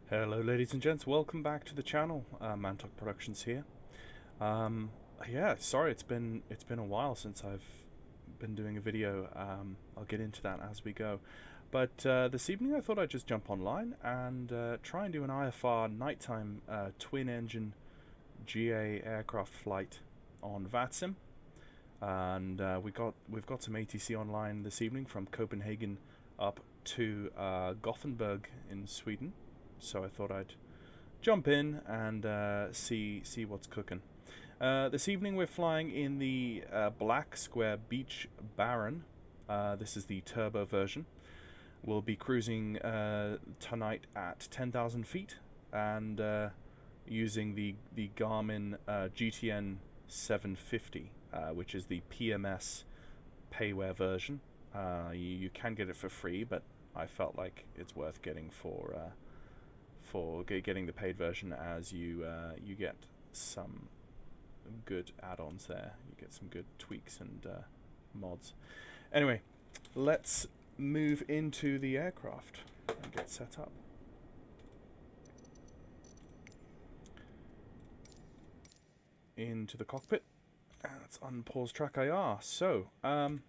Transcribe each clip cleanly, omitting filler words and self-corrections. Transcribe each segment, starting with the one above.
Hello ladies and gents, welcome back to the channel. Mantok Productions here. Yeah, sorry it's been a while since I've been doing a video. I'll get into that as we go. But this evening I thought I'd just jump online and try and do an IFR nighttime twin engine GA aircraft flight on VATSIM. And we've got some ATC online this evening from Copenhagen up to Gothenburg in Sweden. So I thought I'd jump in and see what's cooking. This evening we're flying in the Black Square Beach Baron. This is the turbo version. We'll be cruising tonight at 10,000 feet and using the Garmin GTN 750, which is the PMS payware version. You can get it for free, but I felt like it's worth getting for getting the paid version, as you get some good add-ons there. You get some good tweaks and mods. Anyway, let's move into the aircraft and get set up. Into the cockpit. Let's unpause track IR. So, the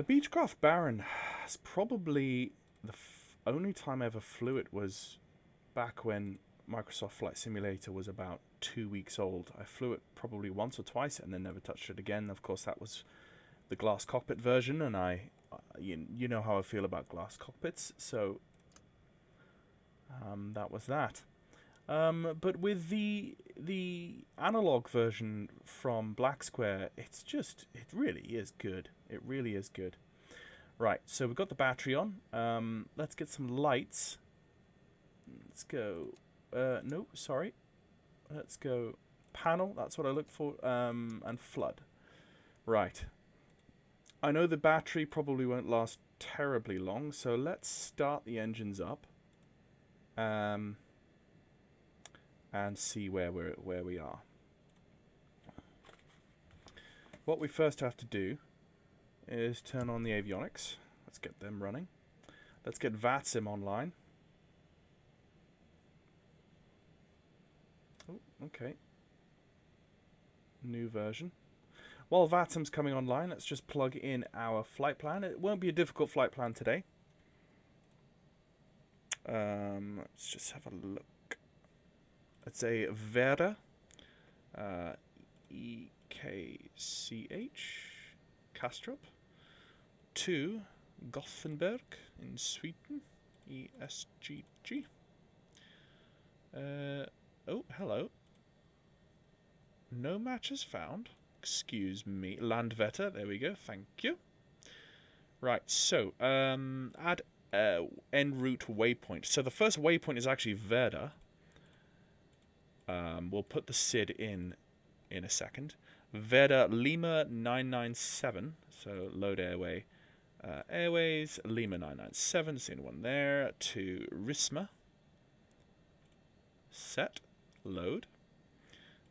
Beechcraft Baron is probably the only time I ever flew it was back when Microsoft Flight Simulator was about 2 weeks old. I flew it probably once or twice and then never touched it again. Of course, that was the glass cockpit version, and you know how I feel about glass cockpits, so that was that. But with the analog version from Black Square, it really is good. It really is good. Right, so we've got the battery on. Let's get some lights. Let's go. No, sorry. Let's go panel. That's what I look for. And flood. Right. I know the battery probably won't last terribly long, so let's start the engines up. And see where we are. What we first have to do is turn on the avionics. Let's get them running. Let's get VATSIM online. Oh, okay. New version. While VATSIM's coming online, let's just plug in our flight plan. It won't be a difficult flight plan today. Let's just have a look. It's a VATSIM EKCH Kastrup to Gothenburg in Sweden, ESGG. Oh, hello. No matches found. Excuse me. Landvetter, there we go, thank you. Right, so, add en route waypoint. So the first waypoint is actually Verda. We'll put the SID in a second. Verda Lima 997, so load airway. Airways, Lima 997, seen one there, to Risma. Set, load.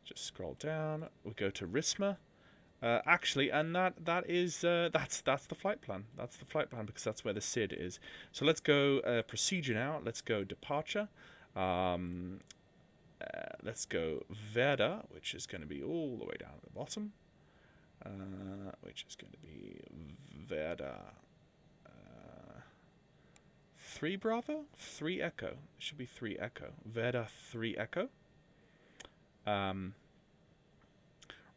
Just scroll down, we go to Risma. Actually, and that's the flight plan. That's the flight plan because that's where the SID is. So let's go procedure now. Let's go departure. Let's go Verda, which is going to be all the way down at the bottom. Which is going to be Verda 3 Bravo, 3 Echo. It should be 3 Echo. Verda 3 Echo.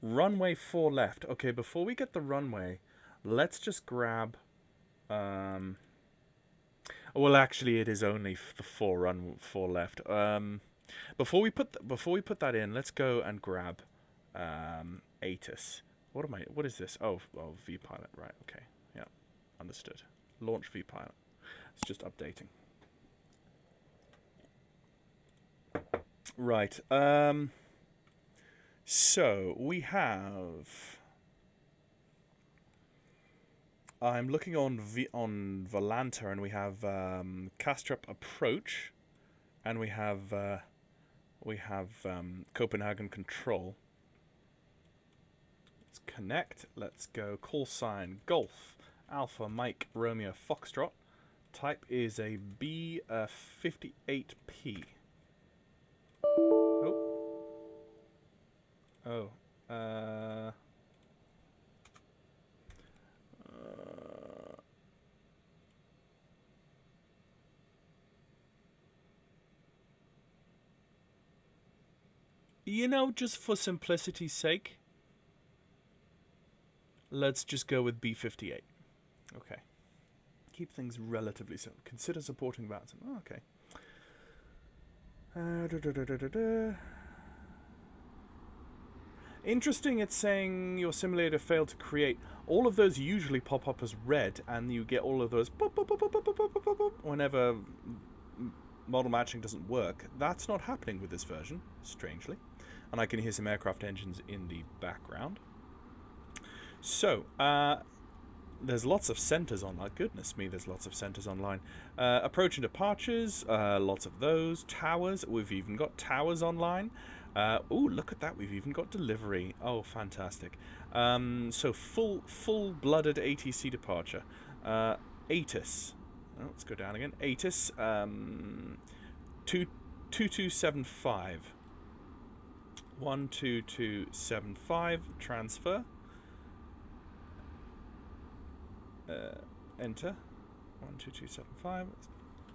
Runway 4 left. Okay, before we get the runway, let's just grab. Well, actually, it is only the 4 left. Before we put that in, let's go and grab ATIS. What is this? Oh, vPilot. Right. Okay. Yeah. Understood. Launch vPilot. It's just updating. Right. So we have. I'm looking on Volanta, and we have Kastrup approach, and we have Copenhagen control. Let's connect. Let's go call sign Golf Alpha Mike Romeo Foxtrot Type is a B58P. Oh. Oh. You know, just for simplicity's sake, let's just go with B58. Okay. Keep things relatively simple. Consider supporting VATSIM. Oh, okay. Interesting, it's saying your simulator failed to create. All of those usually pop up as red, and you get all of those pop, pop, pop, pop, pop, pop, pop, pop, pop, whenever model matching doesn't work. That's not happening with this version, strangely. And I can hear some aircraft engines in the background. So, there's lots of centers online. Goodness me, there's lots of centers online. Approach and departures, lots of those. Towers, we've even got towers online. Ooh, look at that, we've even got delivery. Oh, fantastic. So full-blooded ATC departure. ATIS. Oh, let's go down again. ATIS, 2275. 12275, transfer. Enter. 12275.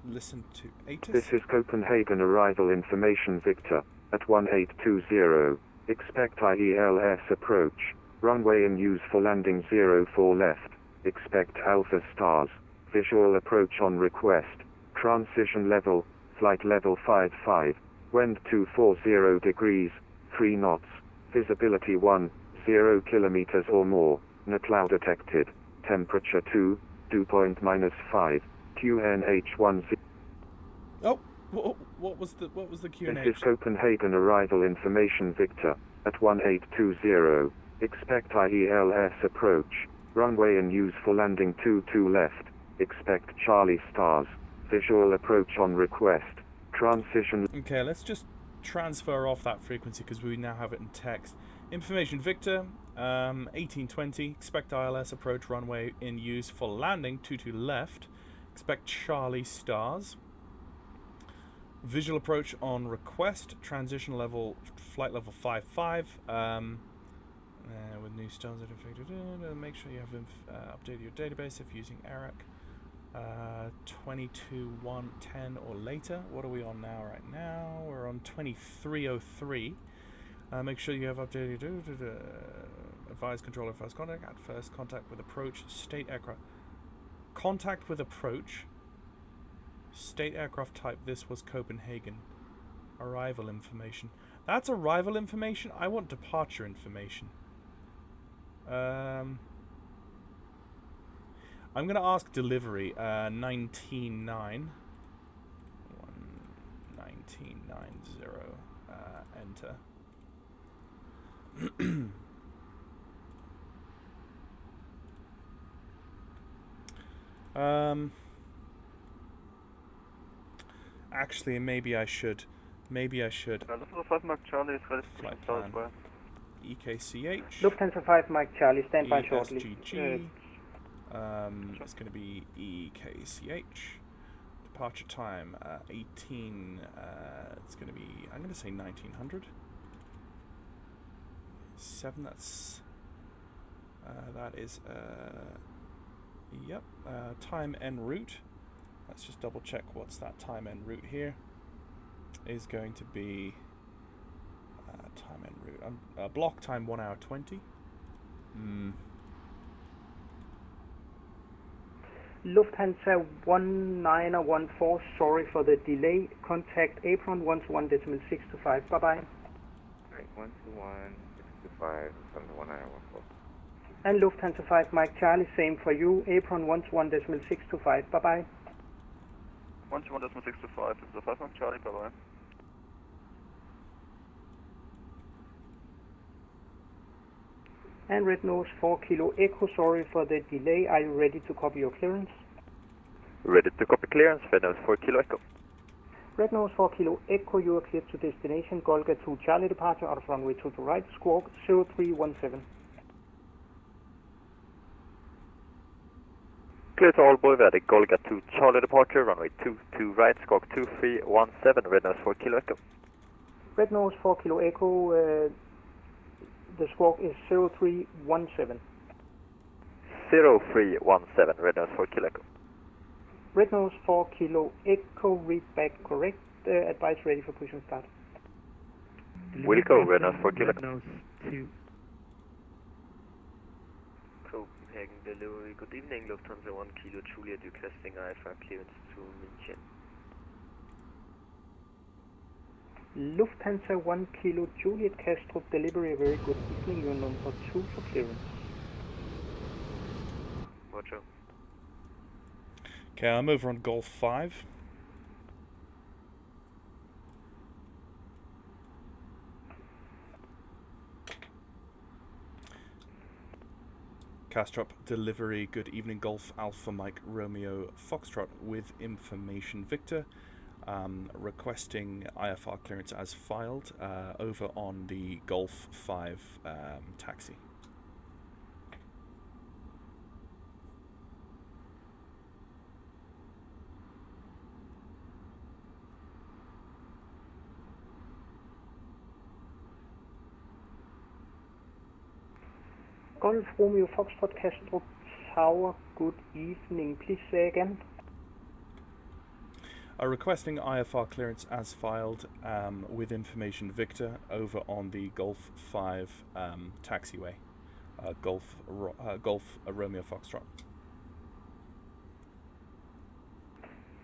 Listen to ATIS. This is Copenhagen arrival information Victor at 1820. Expect IELS approach. Runway in use for landing 04 left. Expect Alpha stars. Visual approach on request. Transition level. Flight level 55. Wind 240 degrees. 3 knots. Visibility 10 kilometers or more. No cloud detected. Temperature 2, dew point -5. QNH10. Oh, what was the QNH? This is Copenhagen arrival information Victor at 1820. Expect IELS approach. Runway in use for landing 22 left. Expect Charlie stars. Visual approach on request. Transition. Okay, let's just transfer off that frequency because we now have it in text. Information Victor, 1820. Expect ILS approach runway in use for landing 22 left. Expect Charlie stars. Visual approach on request. Transition level, flight level 55. With new stars that are make sure you have updated your database if using ARAC. 22.1.10 or later. What are we on now? Right now we're on 23.03. Make sure you have updated advise controller first contact at first contact with approach state aircraft contact with approach state aircraft type. This was Copenhagen. Arrival information. That's arrival information. I want departure information. I'm going to ask delivery, 19990, enter. Actually, maybe I should. Lufthansa 5 Mark Charlie is ready for Flight Southwest. plan. EKCH. Lufthansa 5 Mike Charlie, stand by shortly. ESGG. It's going to be EKCH. Departure time 18. It's going to be. I'm going to say 1900. 7. That's. That is. Yep. Time en route. Let's just double check what's that time en route here. Is going to be. Time en route. Block time 1 hour 20. Lufthansa 1914, sorry for the delay. Contact apron 121.625. Bye bye. Right, 121.625 from the 1 hour 14. And Lufthansa 5 Mike Charlie, same for you. Apron 121.625. Bye bye. 121.625 is the 5 Mark Charlie. Bye bye. And Red Nose 4 Kilo Echo, sorry for the delay. Are you ready to copy your clearance? Ready to copy clearance, Red Nose 4 Kilo Echo. Red Nose 4 Kilo Echo, you are cleared to destination. Golga 2 Charlie departure out of runway 2 to right, squawk 0317. Clear to all board, Vedic, Golga 2 Charlie departure, runway 22 right, squawk 2317, red nose 4 Kilo Echo. Red nose 4 Kilo Echo, the squawk is 0317. 0317, red nose 4 Kilo Echo. Red nose 4 Kilo Echo, read back correct, advice ready for push and start. Wilco, red nose 4 Kilo Echo. Red nose 2. Copenhagen delivery, good evening, Lufthansa 1 Kilo Juliet, requesting IFR clearance to München. Lufthansa 1 Kilo Juliet Castro delivery, very good evening, you're number 2 for clearance. Roger. Okay, I'm over on Golf 5. Castrop delivery, good evening, Golf Alpha Mike Romeo Foxtrot with information Victor. Requesting IFR clearance as filed over on the Golf 5 taxi. Golf Romeo Foxtrot Castro Tower, good evening, please say again. Requesting IFR clearance as filed with information Victor over on the Golf 5 taxiway. Golf Romeo Foxtrot.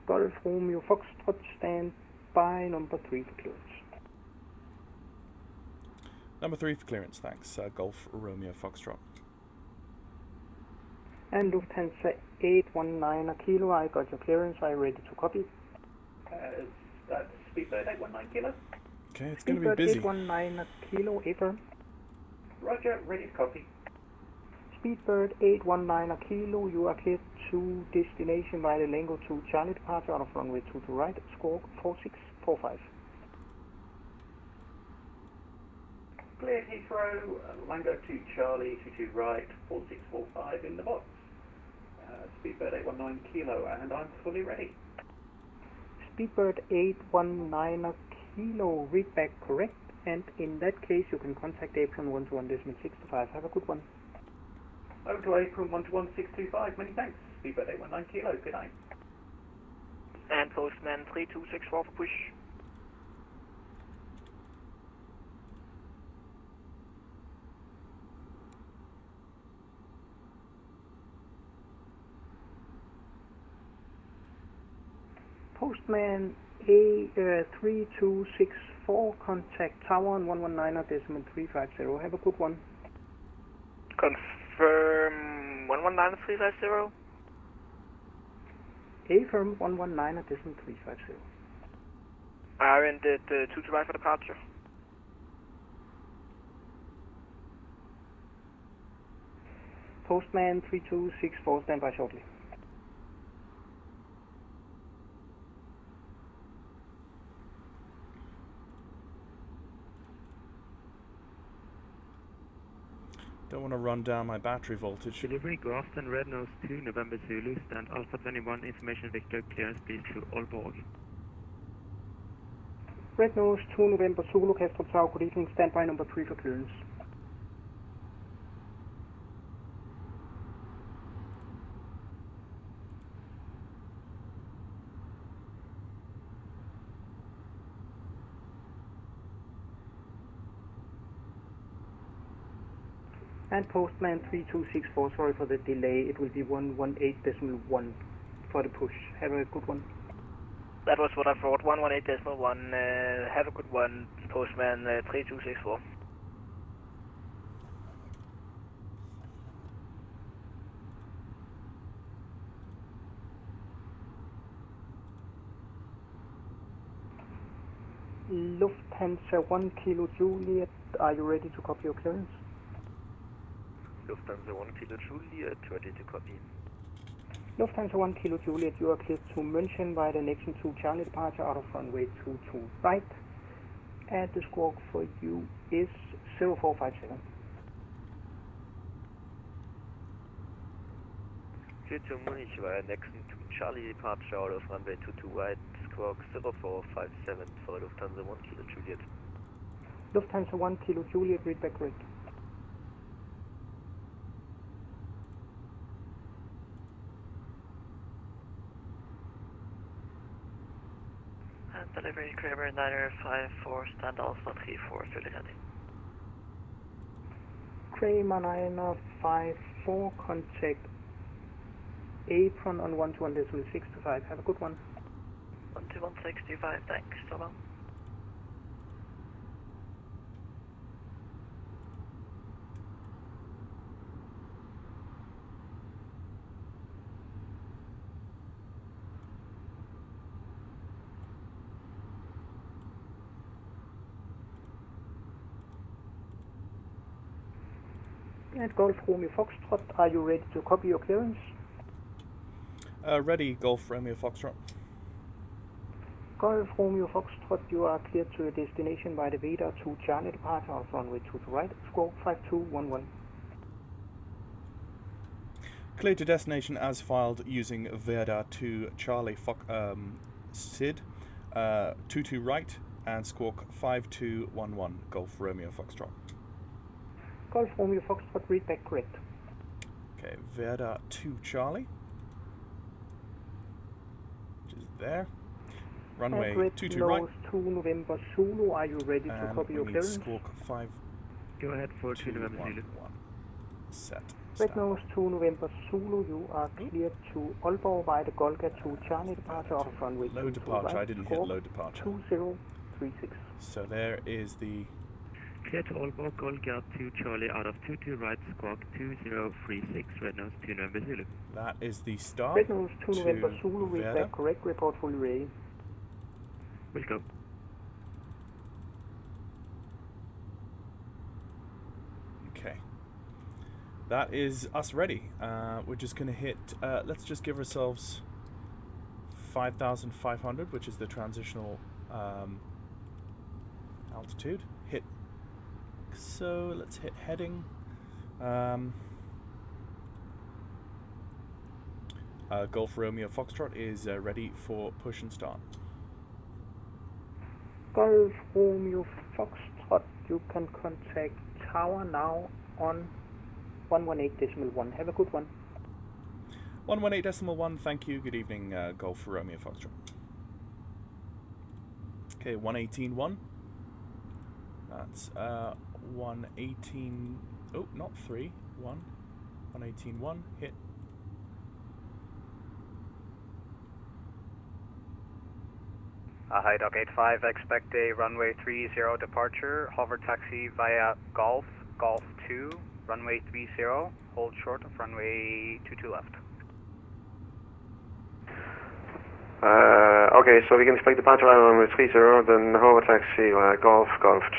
Golf Romeo Foxtrot, stand by, number 3 for clearance. Number 3 for clearance, thanks. Golf Romeo Foxtrot. And Lufthansa 819 Kilo, I got your clearance, I ready to copy. That's Speedbird 819 Kilo. Okay, it's going to be busy. Speedbird 819 Kilo, affirm. Roger, ready to copy. Speedbird 819 Kilo, you are cleared to destination via the Lango to Charlie departure out of runway 22 right, score 4645. Clear Heathrow, Lango to Charlie, 22 right, 4645 in the box. Speedbird 819 Kilo, and I'm fully ready. Speedbird 819 Kilo, read back correct, and in that case you can contact Apron 121.625. Have a good one. Over to Apron 121.625, many thanks. Speedbird 819 Kilo, good night. And Postman 3264 for push. Postman A3264, contact Tower on 119.350. Have a good one. Confirm 119350. Affirm 119.350. Are in the 2 to right for departure. Postman 3264, stand by shortly. Don't want to run down my battery voltage. Delivery, Grafton, Red Nose 2, November Zulu, stand Alpha 21, information Victor, clearance please to Aalborg. Red Nose 2, November Zulu, Castro Tower, good evening, stand by number 3 for clearance. And Postman 3264, sorry for the delay, it will be 118.1 for the push. Have a good one. That was what I thought, 118.1. Have a good one, Postman 3264. Lufthansa 1 Kilo Juliet, are you ready to copy your clearance? Lufthansa 1 Kilo Juliet, ready to copy. Lufthansa 1 Kilo Juliet, you are cleared to München via the Nexon 2 Charlie departure out of runway 22 right. And the squawk for you is 0457. clear to Munich via Nexon to Charlie departure out of runway 22 right, squawk 0457 for Lufthansa 1 Kilo Juliet. Lufthansa 1 Kilo Juliet, read back correct. And delivery Kramer 954, stand Alpha 34, fully ready. Kramer 954, contact apron on 121.625. Have a good one. 121.65, thanks, so long. At Golf Romeo Foxtrot, are you ready to copy your clearance? Ready, Golf Romeo Foxtrot. Golf Romeo Foxtrot, you are cleared to your destination by the VATSIM 2 Charlie departure of runway 22 right, squawk 5211. Clear to destination as filed using VATSIM 2 Charlie SID 22 right and squawk 5211, Golf Romeo Foxtrot. Golf Romeo Foxtrot, read back correct. Okay, VATSIM 2 Charlie, which is there. Runway 22 right. 2 November Zulu, are you ready to And copy your we need clearance? squawk 5. Go ahead for 2 November Zulu. Set. Red Nose 2 November Zulu, you are cleared to Aalborg by the Golga 2 Charlie departure of runway 22 Low departure, right, I didn't hit low departure. 2036. So there is the... Clear to Aalborg, Golga 2 Charlie out of 22 right, squawk 2036, Red Nose 2 November Zulu. That is the start. Red Nose 2 November to Zulu, read VATSIM. back correct, report fully ready. We'll go. Okay. That is us ready. We're just going to hit, let's just give ourselves 5,500, which is the transitional altitude. Hit. So let's hit heading. Golf Romeo Foxtrot is ready for push and start. Golf Romeo Foxtrot, you can contact tower now on 118.1. Have a good one. 118.1, thank you. Good evening, Golf Romeo Foxtrot. Okay, 118.1. That's 118. Oh, not 3. 1. 118.1. Hit. Hi, Dock 85. Expect a runway 30 departure. Hover taxi via Golf 2, runway 30. Hold short of runway 22 left. Okay, so we can expect departure via runway 30, then hover taxi via Golf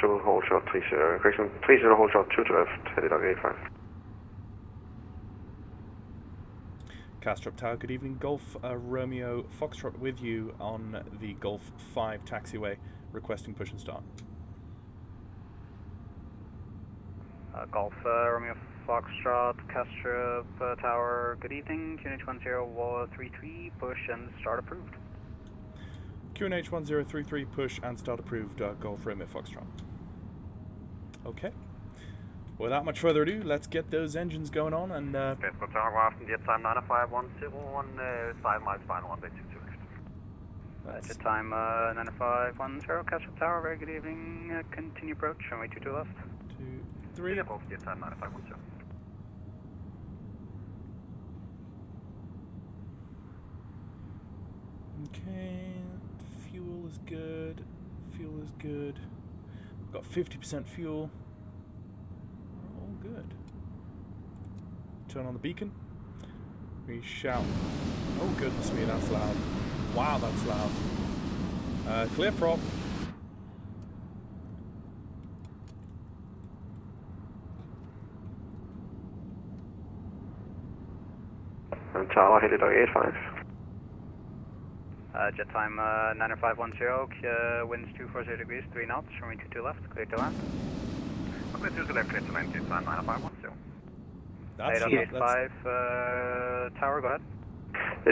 2, hold short 30. Correction, 30, hold short 2 to left, headed Dock 85. Castrop Tower, good evening. Golf Romeo Foxtrot with you on the Golf 5 taxiway, requesting push and start. Golf Romeo Foxtrot, Castrop Tower, good evening. QNH 1033, push and start approved. QNH 1033, push and start approved, Golf Romeo Foxtrot. Okay. Without much further ado, let's get those engines going on and... Castrop Tower, after jet time 95101, 5 miles final runway 22 left. Jet time 95110, Castrop Tower, very good evening. Continue approach, runway 22 left. 2, 3. Jet time 9510. Okay, fuel is good. Fuel is good. Got 50% fuel. All good. Turn on the beacon. We shall. Oh goodness me, that's loud. Wow, that's loud. Clear prop. And Tower headed Dock 85. Jet time 90510, winds 240 degrees, 3 knots, runway 22 left, clear to land. Runway 22 left, clear to land, jet time 95110. That's, Dog 85, tower, go ahead.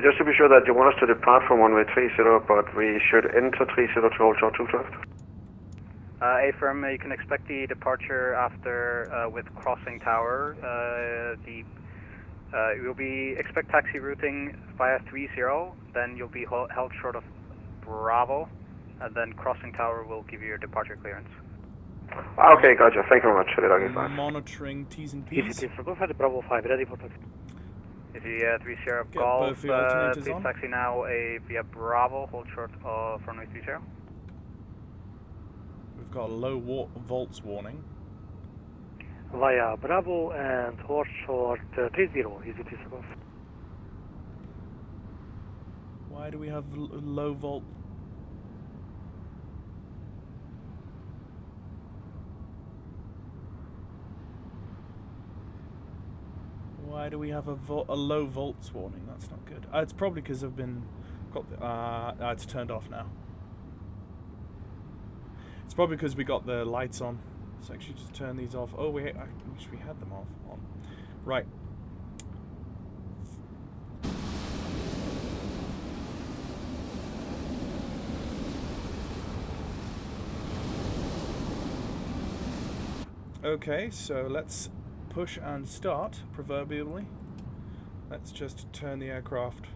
Just to be sure that you want us to depart from runway 30, but we should enter 30 to hold short 2 left. A-firm, you can expect the departure after, with crossing tower. You'll be, expect taxi routing via 30, then you'll be held short of Bravo, and then crossing tower will give you your departure clearance. Okay, gotcha. Thank you very much. Dog 85. Monitoring T's and P's. Bravo 5, ready for taxi. Is the 30 Golf, both the alternators please on. taxi now via Bravo, hold short of runway 30. We've got a low volts warning. Via Bravo and hold short 30, easy to survive. Why do we have low volt? Why do we have a low volts warning? That's not good. It's probably because I've been got the, it's turned off now. It's probably because we got the lights on. Let's actually just turn these off. Oh wait, I wish we had them off. On. Right. Okay, so let's push and start, proverbially. Let's just turn the aircraft.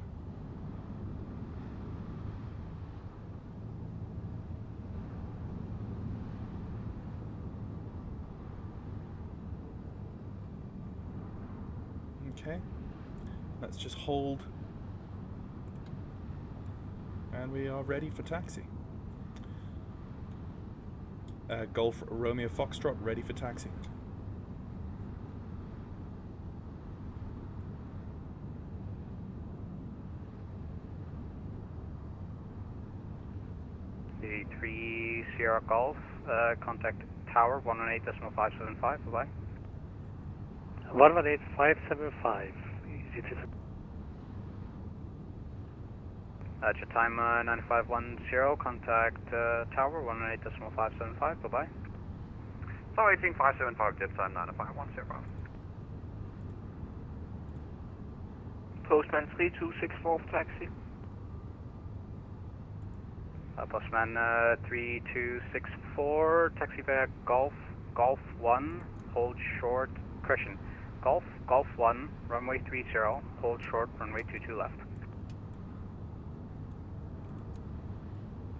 Okay, let's just hold, and we are ready for taxi. Golf Romeo Foxtrot, ready for taxi. The 3 Sierra Golf, contact tower 118.575, bye-bye. 118.575, easy to survive. Jet time 9510, contact tower 118.575, bye-bye. So 18575, jet time 9510. Postman 3264 for taxi. Postman 3264, taxi via Golf 1, hold short, correction, Golf 1, runway 30, hold short, runway 22 left.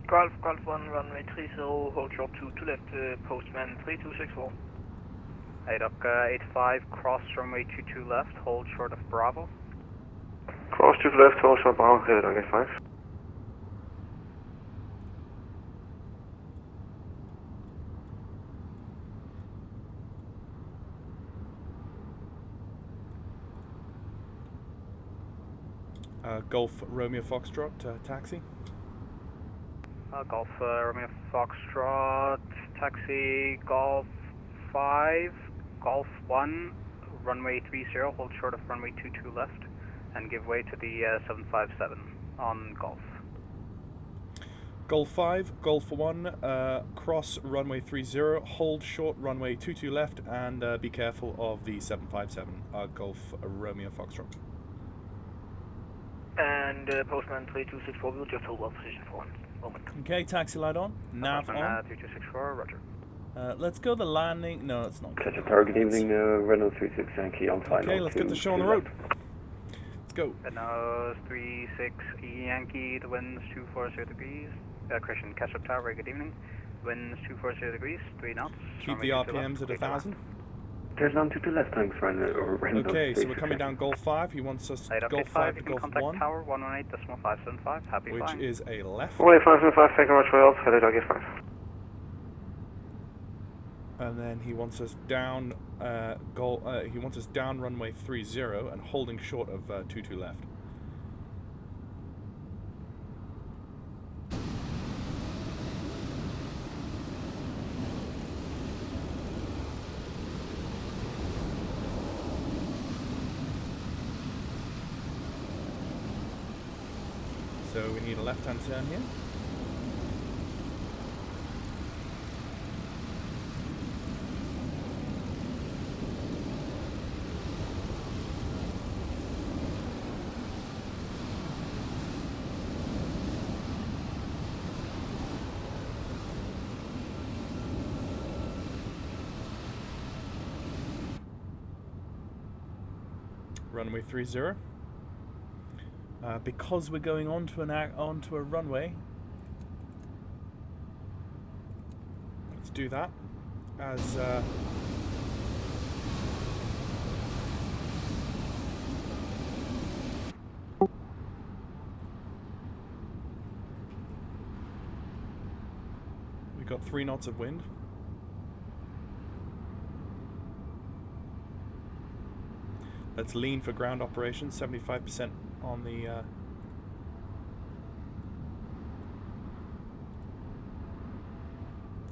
Golf 1, runway 30, hold short 2 left, Postman 3264. ADOC 85, cross runway 22 left, hold short of Bravo. Cross 2 left, hold short Bravo, Dog 85. Golf Romeo Foxtrot, taxi. Golf Romeo Foxtrot, taxi Golf 5, Golf 1, runway 30, hold short of runway 22 left, and give way to the 757 on Golf. Golf 5, Golf 1, cross runway 30, hold short runway 22 left, and be careful of the 757, Golf Romeo Foxtrot. And Postman 3264 will just hold one position for 1 moment. Okay, taxi light on, nav Postman on. 3264, roger. Let's go the landing. No, it's not good. Good evening, Renault 36 Yankee on final. Okay, let's get the show on the road. Let's go. Renault 36 Yankee, the wind's 240 degrees. Christian, catch up tower, good evening. Winds 240 degrees, 3 knots. Keep the RPMs at 1,000. There's none to the left, thanks, Renault. Okay, so we're coming down Golf 5. He wants us Golf 5 to Golf 1. Tower 118.575, happy which flying. is a left. 18575, thank you very much for help, Dog 85. And then he wants us down he wants us down runway 30 and holding short of 22 left. So we need a left-hand turn here. runway 30. Because we're going onto a runway, let's do that as we got 3 knots of wind. Let's lean for ground operations, 75% on the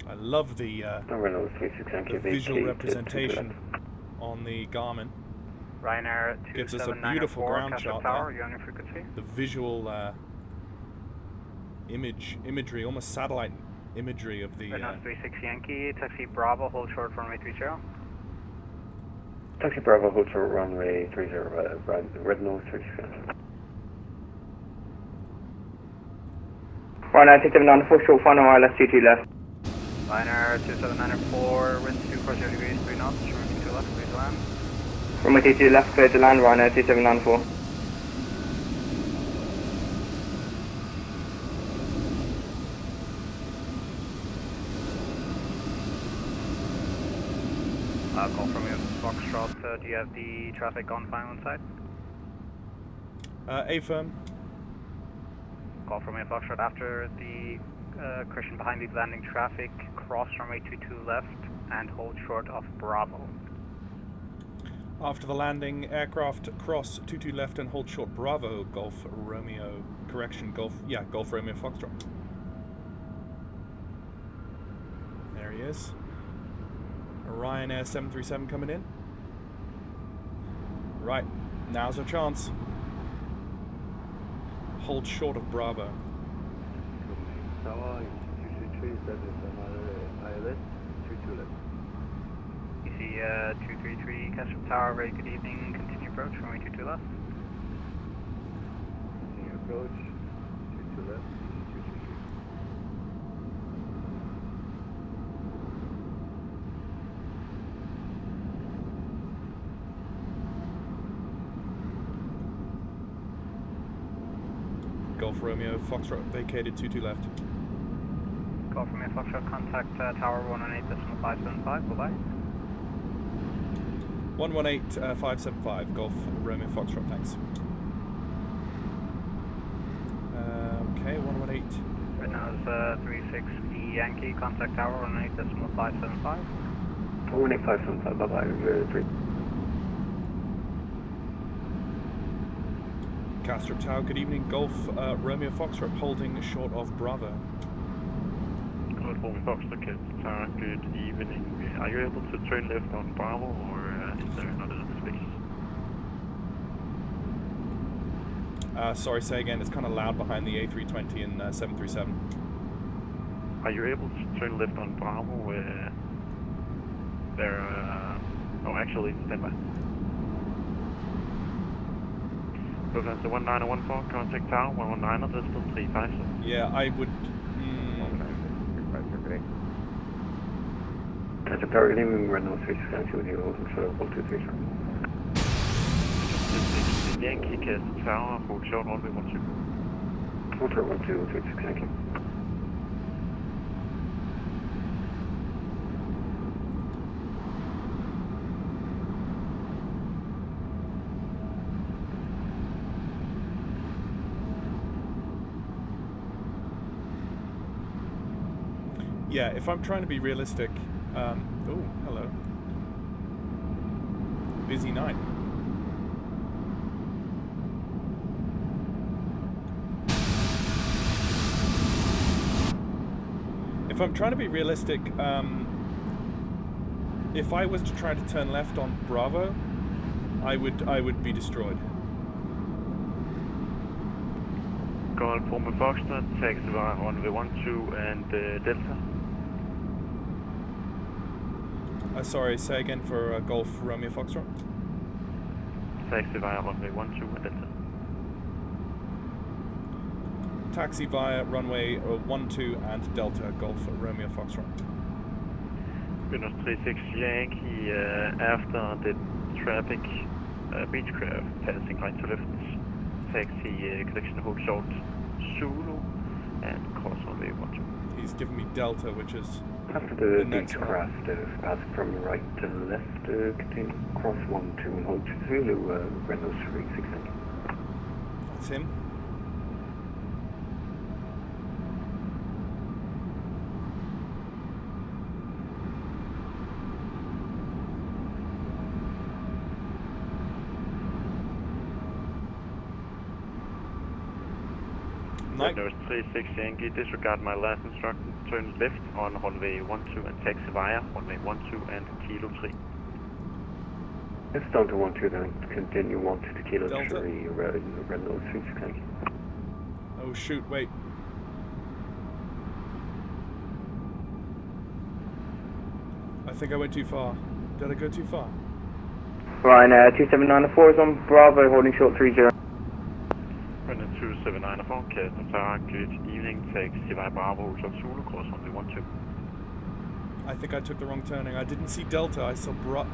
I love the visual representation on the Garmin. Ryanair Gives us a beautiful ground shot tower, there. you're on your frequency. The visual imagery, almost satellite imagery of the Renault 36 Yankee, taxi Bravo, hold short for runway 30. Taxi Bravo, hold short runway 30, red nose 36. Ryanair 2794, short final wireless 22 left. Ryanair 27904, wind 240 degrees, 3 knots, runway 2 left, clear to land. Runway 22 left, clear to land, Ryanair 2794. Call from you, Foxtrot, do you have the traffic on final inside? A-firm. Call from you, Foxtrot, after the correction behind the landing traffic, cross runway 22 left and hold short of Bravo. After the landing, aircraft cross 22 left and hold short Bravo, Golf Romeo, correction, Golf Romeo Foxtrot. There he is. Ryanair 737 coming in. Right, now's our chance. Hold short of Bravo. Tower, ILS, 22 left. You see 233 Castro Tower, very good evening, continue approach, runway 22 left. Continue approach, 22 left, 233. Golf Romeo Foxtrot vacated 22 left. Call from your Foxtrot, contact Tower 118.575, bye-bye. 118.575, Golf Romeo Foxtrot, thanks. Okay, 118. Right now is 36 Yankee, contact Tower 118.575. 118.575, bye-bye, 3. Castrop Tower, good evening. Golf Romeo Foxtrot holding short of Bravo. Golf Romeo Foxtrot Tower, good evening. Are you able to turn left on Bravo, or is there not enough space? Sorry, say again. It's kind of loud behind the A320 and 737. Are you able to turn left on Bravo? Oh, actually, stand by. Lufthansa 1914, contact Tower 119, distance 357. Yeah, I would. That's a power leaving Renault 36 with you, so 123. Yankee Castle Tower, hold short runway 12. Hold short 1236, thank you. Yeah, if I'm trying to be realistic, oh, hello. Busy night. If I'm trying to be realistic, if I was to try to turn left on Bravo, I would be destroyed. Golf Romeo Foxtrot, taxi runway 12 and Delta. Sorry, say again for Golf Romeo Foxtrot. Taxi via runway 12 and Delta. Taxi via runway 12 and Delta, Golf Romeo Foxtrot. Windows 36 Yankee, after the traffic beach craft passing right to left. Taxi collection hold short Zulu and cross runway 12. He's giving me Delta, which is After the the next Beechcraft, pass from right to left, continue cross 12 and hold Zulu, Renault 368. That's him. Renault 36 Yankee, disregard my last instruction, turn left on runway 12 and taxi via runway 12 and Kilo 3. It's down to 12, then continue 12 to Kilo Delta. 3, Renault 368. Oh shoot, wait. I think I went too far. Did I go too far? Ryanair 2794 is on Bravo, holding short 30. Renault 2794, Castor Tower, good evening, taxi via Bravo, Hotel Zulu, cross runway 12. I think I took the wrong turning. I didn't see Delta, I saw Cross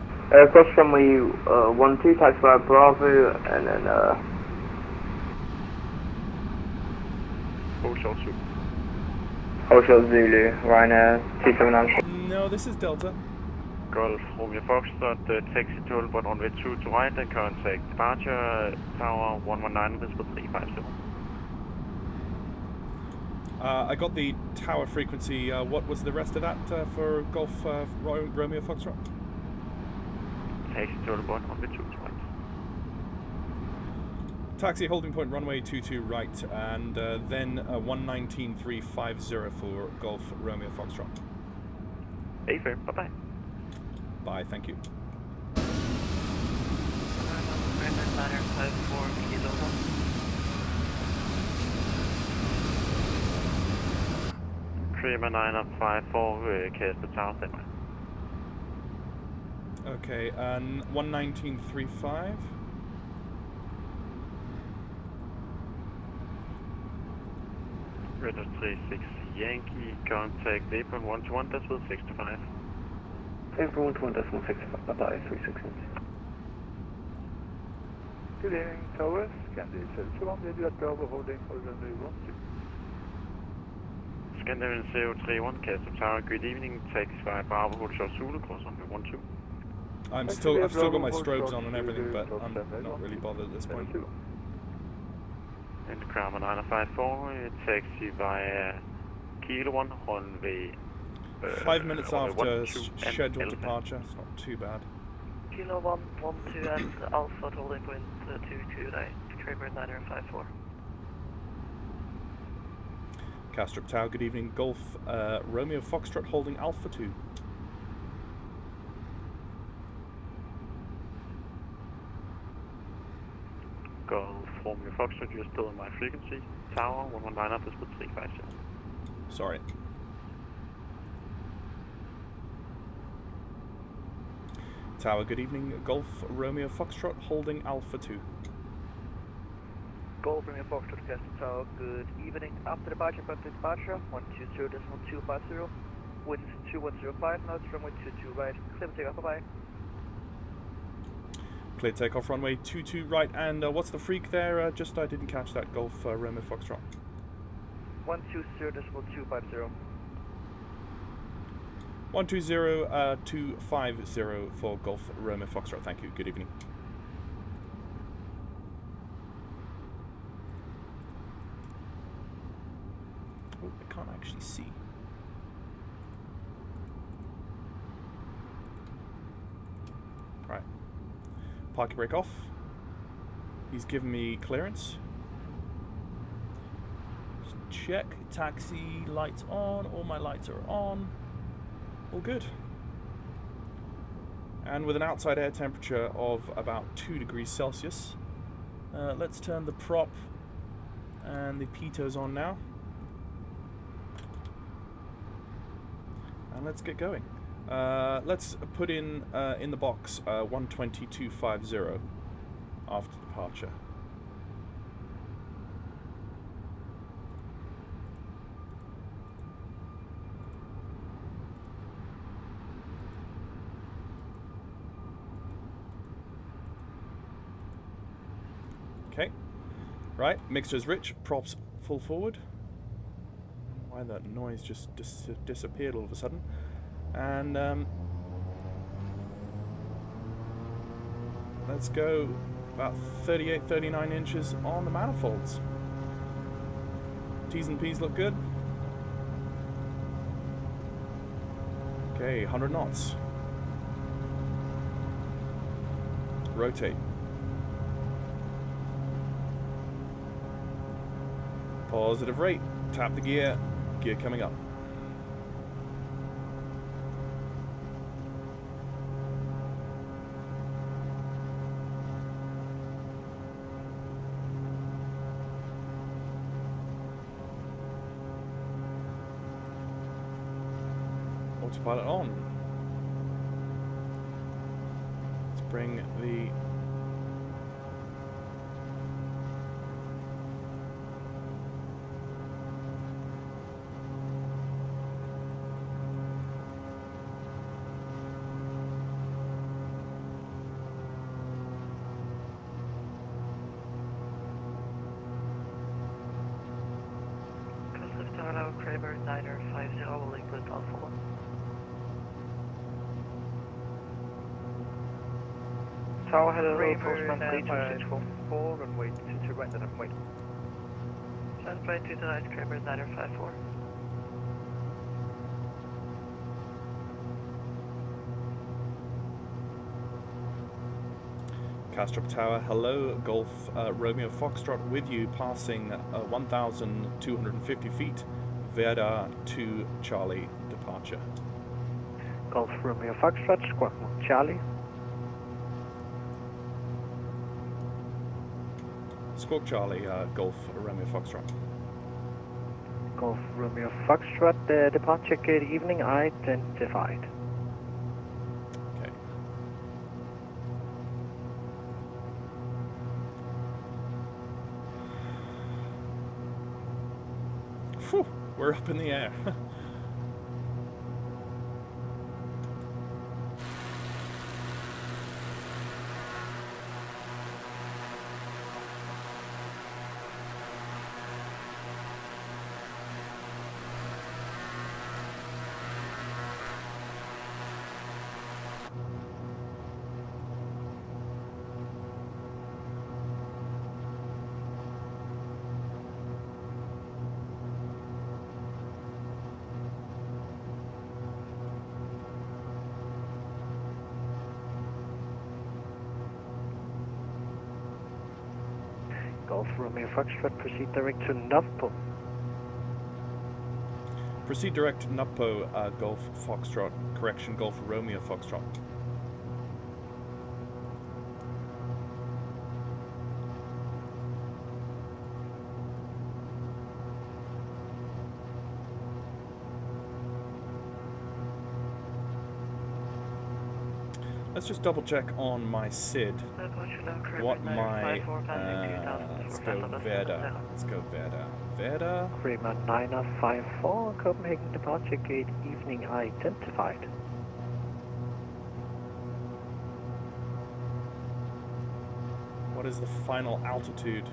runway 12, taxi via Bravo, and then Hold short Zulu. hold short Zulu, Ryanair 2794. No, this is Delta. Golf Romeo Foxtrot, taxi to Holborn runway 2 to right and contact departure tower 119 Whisper 350. I got the tower frequency. What was the rest of that for Golf Romeo Foxtrot? Taxi to Holborn runway 2 to right. Taxi holding point runway 22 right, and then 119350 for Golf Romeo Foxtrot. Hey, fair. Bye bye. Bye, thank you. Ladder 54 Kilo 1. Creamer 954, Casper Tower, standby. Okay, 11935. Renault 36 Yankee, contact April 121, that's with 65. April 121.65, bye-bye, 368. Good evening, Towers. Scandinavian 71, you at Bravo holding for runway 12. Scandinavian 031, Castor Tower, good evening, taxi via Bravo, Hotel Zulu, cross runway 12. I've still got my strobes on and everything, but I'm not really bothered at this point. And Kramer 954, taxi via Kilo 1, runway 5 minutes after scheduled departure, it's not too bad. Kilo 112 and Alpha holding point 22 right, Kramer 954. Castrop Tower, good evening. Golf Romeo Foxtrot holding Alpha 2. Golf Romeo Foxtrot, you're still in my frequency. Tower 119 up is with 350. Sorry. Tower, good evening. Golf Romeo Foxtrot holding Alpha 2. Golf Romeo Foxtrot, Castor Tower, good evening. After departure, back to departure, 120.250, winds 2105 knots, runway 22 right, clear to take off, bye-bye. Clear takeoff runway 22 right, and what's the freak there? I didn't catch that. Golf Romeo Foxtrot. 120.250. 120.250 for Golf Romeo Foxtrot. Thank you. Good evening. Oh, I can't actually see. Right. Parking brake off. He's given me clearance. Just check. Taxi lights on. All my lights are on. All good. And with an outside air temperature of about 2 degrees Celsius, let's turn the prop and the pitos on now. And let's get going. Let's put in the box 120.250 after departure. Right, mixture's rich, props full forward. Why that noise just disappeared all of a sudden. And let's go about 38, 39 inches on the manifolds. T's and P's look good. Okay, 100 knots. Rotate. Positive rate. Tap the gear. Gear coming up. Autopilot on. Let's bring the Hello, Kramer, Niner 50 will include Alpha 1. Tower, hello, Kramer, Postman 3264, runway 22 right, then wait. Sunplane 29, Kramer, Niner 54. Castrop Tower, hello, Golf Romeo Foxtrot with you, passing 1,250 feet, Verda to Charlie, departure. Golf Romeo Foxtrot, Squawk 1 Charlie. Squawk Charlie, Golf Romeo Foxtrot. Golf Romeo Foxtrot, departure gate evening identified. Okay. Phew, we're up in the air. Golf Romeo Foxtrot, proceed direct to Novpo. Proceed direct Nuppo, Golf Foxtrot, correction, Golf Romeo Foxtrot. Let's just double check on my SID. What my let's go Verda. Let's go Verda. Verda. Kramer 954, Copenhagen departure gate evening identified. What is the final altitude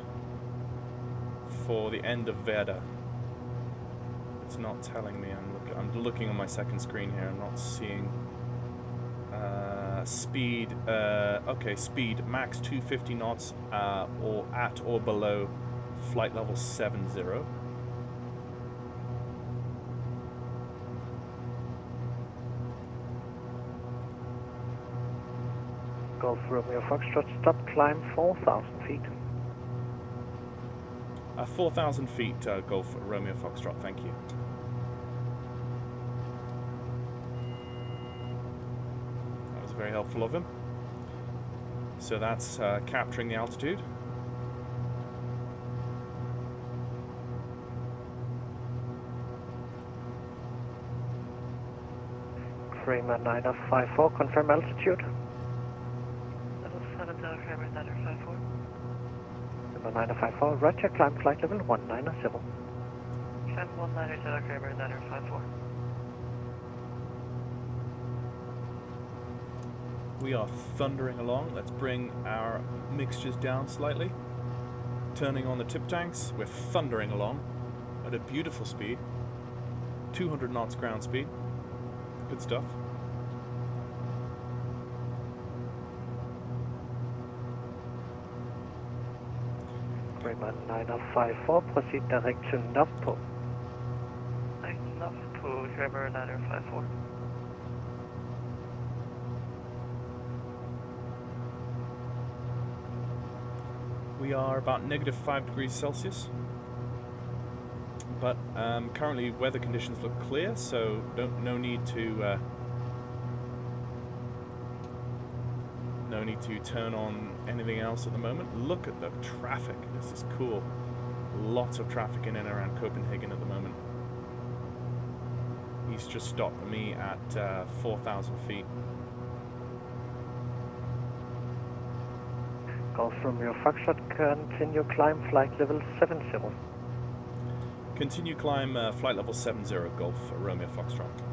for the end of Verda? It's not telling me. I'm looking on my second screen here. I'm not seeing speed. Okay, speed max 250 knots or at or below flight level 70. Golf Romeo Foxtrot, stop climb 4,000 feet. 4,000 feet, Golf Romeo Foxtrot, thank you. That was very helpful of him. So that's capturing the altitude. Kramer 954, confirm altitude. Level 7 Delta Kramer 954. Number 954, roger, climb flight level 190. Climb 190 Delta Kramer 954. We are thundering along. Let's bring our mixtures down slightly. turning on the tip tanks. We're thundering along at a beautiful speed. 200 knots ground speed. Good stuff. Bremen 9054, proceed direct to Nordpå. North to Trevor ladder 54. We are about -5 degrees Celsius, but currently weather conditions look clear, so no need to turn on anything else at the moment. Look at the traffic. This is cool. Lots of traffic in and around Copenhagen at the moment. He's just stopped me at 4,000 feet. Golf Romeo Foxtrot, continue climb flight level 70. Continue climb flight level 70, Golf Romeo Foxtrot.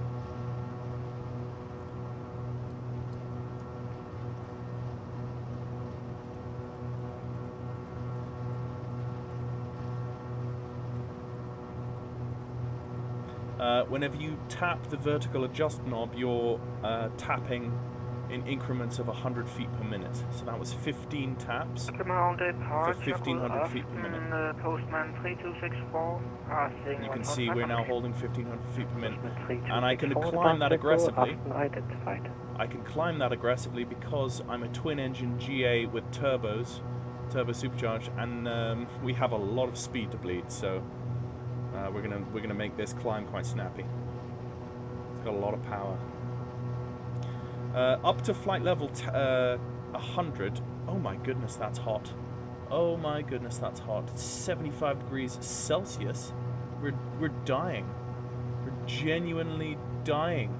Whenever you tap the vertical adjust knob, you're tapping in increments of 100 feet per minute. So that was 15 taps for 1,500 feet per minute. Postman 3264. You can see we're now holding 1,500 feet per minute. And I can climb that aggressively. I can climb that aggressively because I'm a twin-engine GA with turbos, turbo supercharged, and we have a lot of speed to bleed. So we're gonna make this climb quite snappy. It's got a lot of power. Up to flight level 100. Oh my goodness, that's hot. Oh my goodness, that's hot. 75 degrees Celsius. We're dying. We're genuinely dying.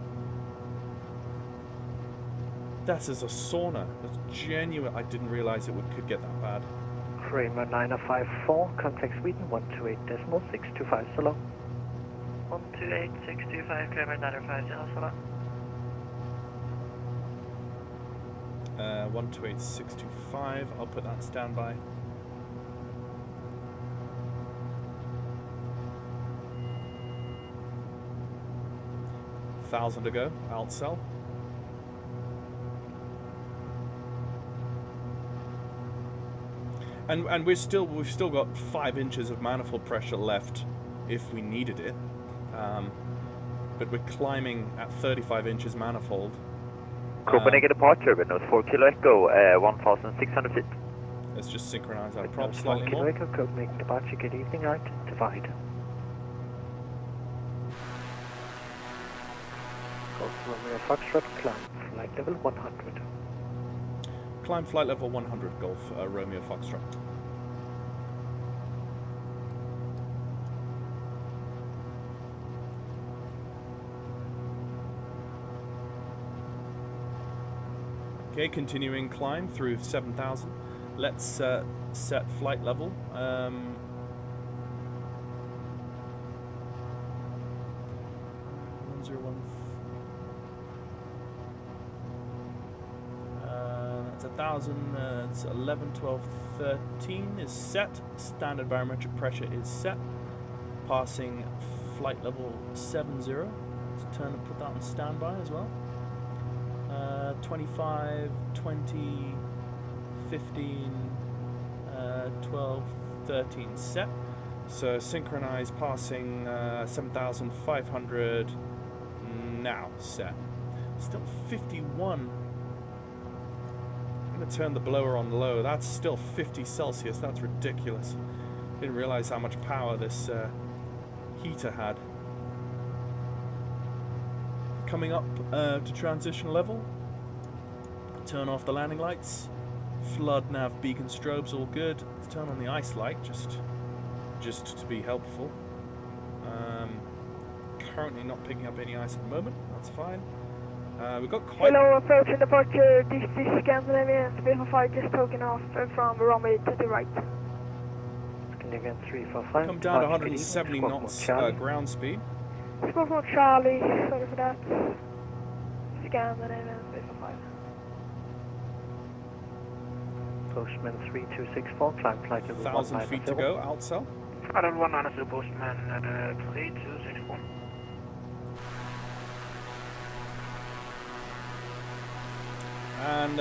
That is a sauna. That's genuine. I didn't realize it could get that bad. Kramer 9054, contact Sweden 128.625 so long. 128.625, Kramer 950 so long. 128.625, I'll put that standby. $1,000 to go, alt cell. And we've still got 5 inches of manifold pressure left if we needed it. But we're climbing at 35 inches manifold. Copenhagen departure, Windows 4 Kilo Echo, 1,600 feet. Let's just synchronize our props slightly more. Echo, Copenhagen departure, good evening, identified. Golf Romeo Foxtrot, climb flight level 100. Climb flight level 100, Golf Romeo Foxtrot. Okay, continuing climb through 7,000. Let's set flight level. 101. That's 1,000. It's 11, 12, 13 is set. Standard barometric pressure is set. Passing flight level 70. Let's turn and put that on standby as well. 25, 20, 15, 12, 13 set. So synchronize passing 7,500 now set. Still 51. I'm going to turn the blower on low. That's still 50 Celsius. That's ridiculous. Didn't realize how much power this heater had. Coming up to transition level. Turn off the landing lights. Flood nav beacon strobes, all good. Let's turn on the ice light, just to be helpful. Currently not picking up any ice at the moment. That's fine. We've got quite. Hello, approaching departure. This is Scandinavian B58 just taking off from runway to the right. Scandinavian 345. Come down to 170 knots ground speed. Squawk from Charlie. Sorry for that. Scandinavian B58. Postman 3264, climb flight level 1,000 feet to go, Outsell. Addon 190, Postman 3264. And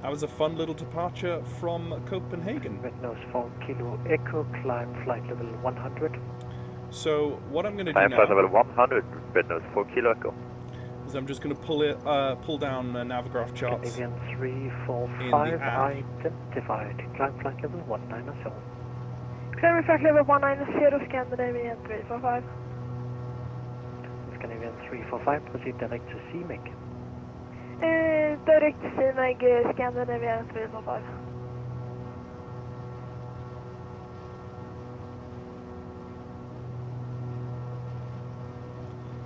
that was a fun little departure from Copenhagen. Red nose 4 Kilo Echo, climb flight level 100. So what I'm going to do Climb now flight level 100, Red nose 4 Kilo Echo. is I'm just going to pull down Navigraph charts. Canadian 345 identified, climb flight level 190. Climb flight level 190, Scandinavian 345. Scandinavian 345, proceed direct to CMEG. Direct to CMEG, Scandinavian 345.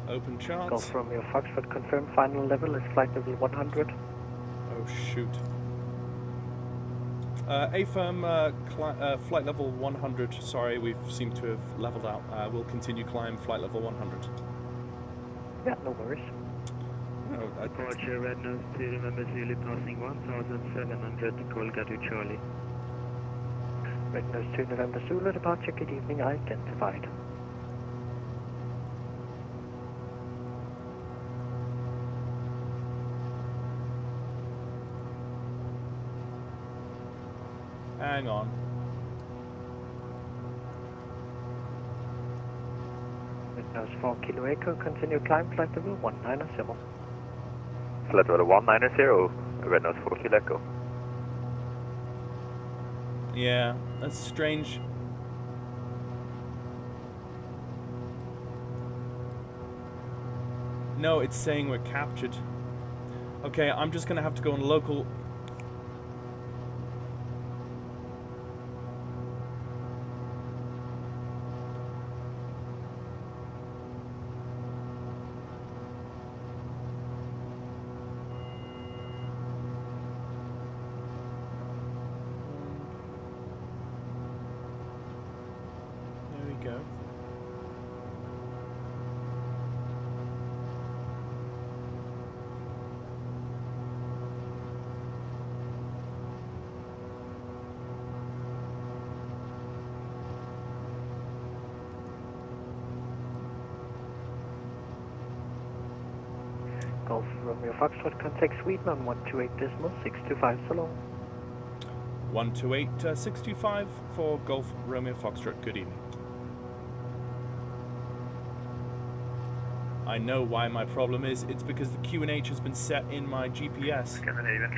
Open charts. Golf Romeo Foxtrot, confirm final level is flight level 100. Oh shoot. A-firm, flight level 100. Sorry, we seem to have leveled out. We'll continue climb flight level 100. Yeah, no worries. No, Departure Red Nose 2, remember Zulu passing 1700, Kolga to Charlie. Red Nose 2, November Zulu, departure, good evening, identified. hang on. Red Nose 4 Kilo Echo, continue climb flight level 190. Flight level 190, Red Nose 4 Kilo Echo. Yeah, that's strange. No, it's saying we're captured. Okay, I'm just gonna have to go on local. There we go. Golf Romeo Foxtrot, contact Sweden on 128.625 so long. 128.625 for Golf Romeo Foxtrot. Good evening. I know why my problem is. It's because the QNH has been set in my GPS. Scandinavian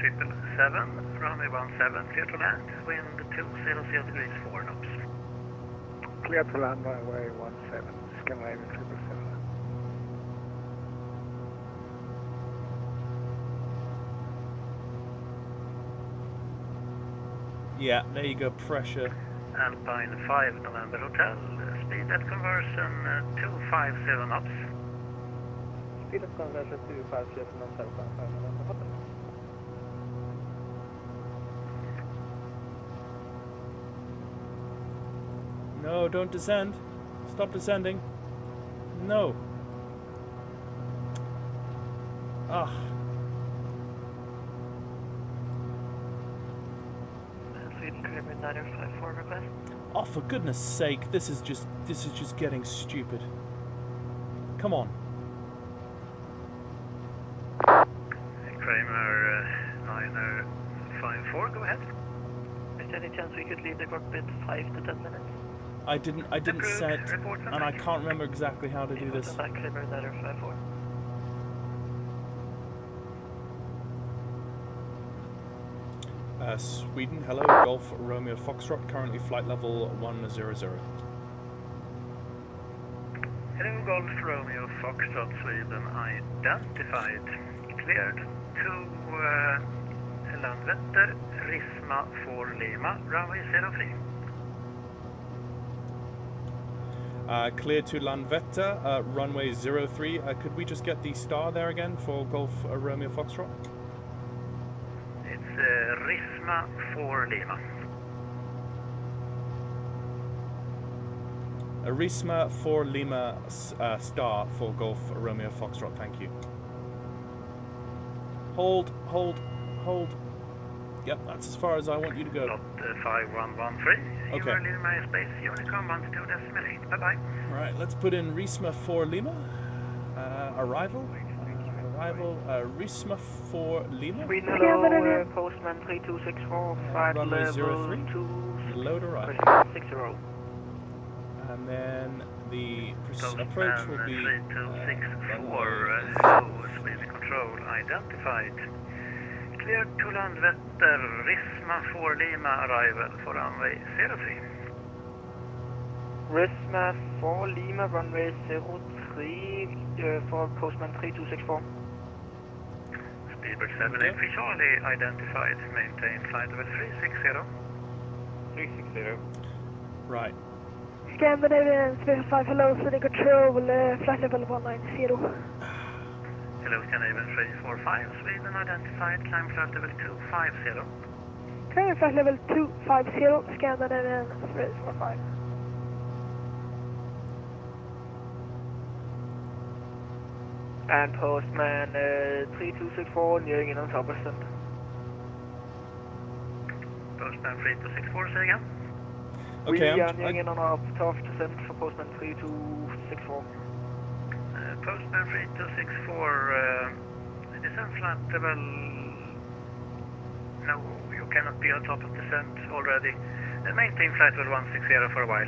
777, runway 17, clear to land, wind 200 degrees 4 knots. Clear to land, runway 17, Scandinavian 777. Yeah, there you go, pressure. Alpine 5 November Hotel, speed at conversion 250 knots. Speed at conversion 250 knots, Alpine 5 November Hotel. No, don't descend. Stop descending. No. Ah. Sweden Caravan 954 request. Oh, for goodness sake, this is just getting stupid. Come on. Kramer 954, go ahead. Is there any chance we could leave the cockpit 5 to 10 minutes? I didn't set, and I can't remember exactly how to do this. Back Kramer 954. Sweden, hello, Golf Romeo Foxtrot, currently flight level 100. Hello, Golf Romeo Foxtrot, Sweden, identified. Cleared to Landvetter, Risma 4 Lima, runway 03. Clear to Landvetter, runway 03. Could we just get the star there again for Golf Romeo Foxtrot? It's Risma 4 Lima. Arisma for Lima Star for Golf Romeo Foxtrot, thank you. Hold. Yep, that's as far as I want you to go. Dot 5113. Okay. You are leaving my space. Unicom 12.8. Bye-bye. Right, let's put in Risma for Lima. Arrival. Risma for Lima. Sweden, hello, Postman 3264, flight runway level 03. 2. Load arrive. 60. And then the approach will be 3264, so Sweden control identified. Clear to land Vetter, Risma for Lima arrival for runway 03. Risma for Lima, runway 03 for Postman 3264. Speedbird 78 for Charlie identified. Maintain flight level 360. 360. Right. Scandinavian 5, hello, Sweden control, flight level 190. Hello, Scandinavian 345, Sweden identified, climb flight level 250. Okay, flight level 250, Scandinavian 345. And Postman 3264, nearing in on top of them. Postman 3264, say again. Okay, we are nearing in on our top descent for Postman 3264. Postman 3264, descent flight level... No, you cannot be on top of descent already. Maintain flight level 160 for a while.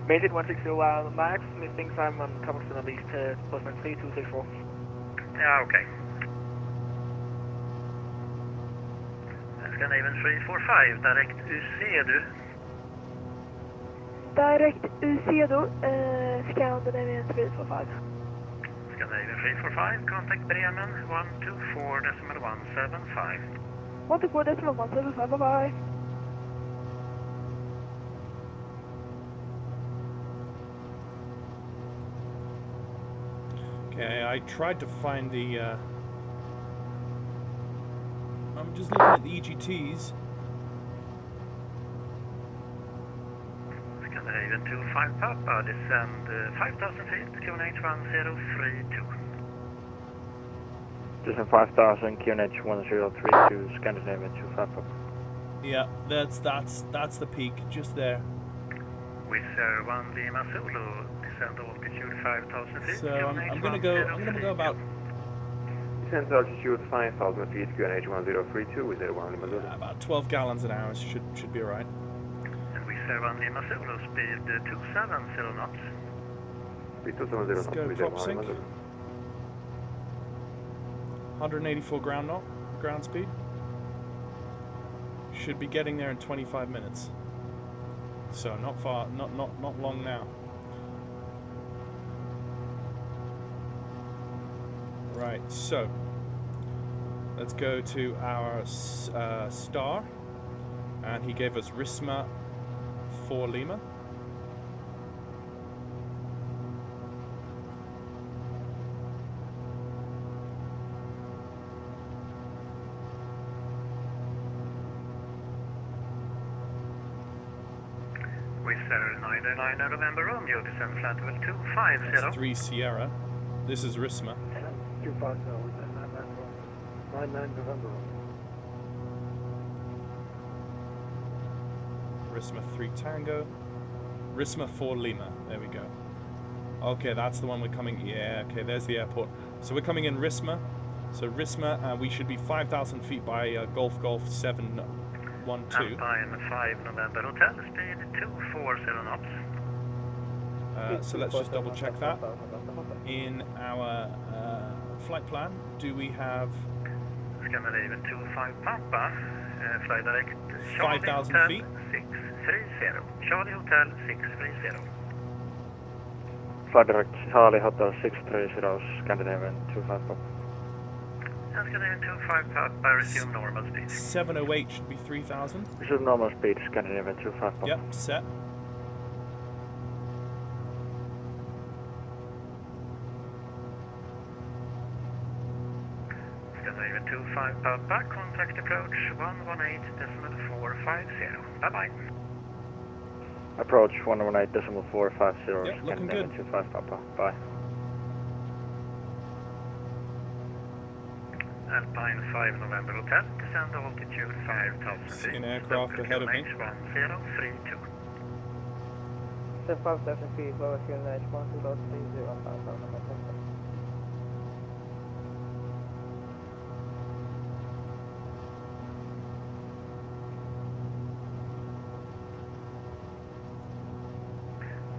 Maintain 160 while Max thinks I'm on top of descent at least Postman 3264. Yeah, okay. Scandinavian 345, direct UC, Direct UCEDO, Scandinavian 345. Scandinavian 345, contact Bremen 124.175. 124.175, bye-bye. Okay, I tried to find the... I'm just looking at the EGTs. Scandinavian 25 Papa, descend 5,000 feet, QNH 1032. Descend 5,000, QNH 1032, Scandinavian 25 Papa. Yeah, that's the peak, just there. Wizz Air 1 Lima Zulu, descend altitude 5,000 feet, So I'm gonna go about... Descent altitude 5,000 feet, QNH 1032, Wizz Air 1 Lima Zulu. About 12 gallons an hour should be alright. And Wizz Air 1 Lima Zulu, speed 270 knots. Speed 270 knots, go Wizz Air top 1 Lima sync. Zulu. 184 ground speed. Should be getting there in 25 minutes. So not far, not long now. Right, so let's go to our star, and he gave us Risma for Lima. Wizz Air 99 November Romeo, descend flight level 250. That's 3 Sierra. This is Risma. 250, 99 November. Risma 3 Tango. Risma 4 Lima. There we go. Okay, that's the one we're coming... Yeah, okay, there's the airport. So we're coming in Risma. So Risma, we should be 5,000 feet by Golf 712. Time 5 November Hotel, speed 240 knots. So let's just double check that. In our flight plan, do we have... Scandinavian 25 Papa, fly direct 5,000 feet? 630. Charlie Hotel 630. Flight direct Charlie Hotel 630, Scandinavian 25 Papa. Scandinavian 25 Papa, resume normal speed. 708 should be 3,000. Resume normal speed, Scandinavian 25 Papa. Yep, set. Scandinavian 25 Papa, contact approach 118.450. Bye-bye. Approach 118.450, Yep, looking good. 25 Papa, bye. Alpine 5 November Hotel, descend altitude 5,000 feet. See an aircraft ahead of me. 1032. 5,000 feet, lower QNH 12.30,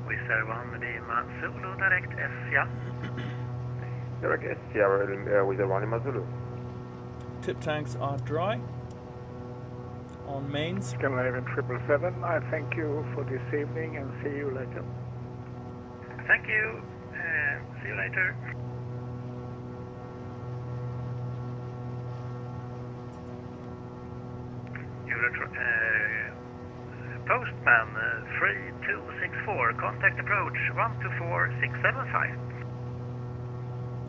Wizard 1 Lima Zulu, direct SIA. Direct SIA with a 1 Lima Zulu. Tip tanks are dry. On mains. Scandinavian 777, I thank you for this evening and see you later. Thank you. See you later. Postman 3264, contact approach 124675.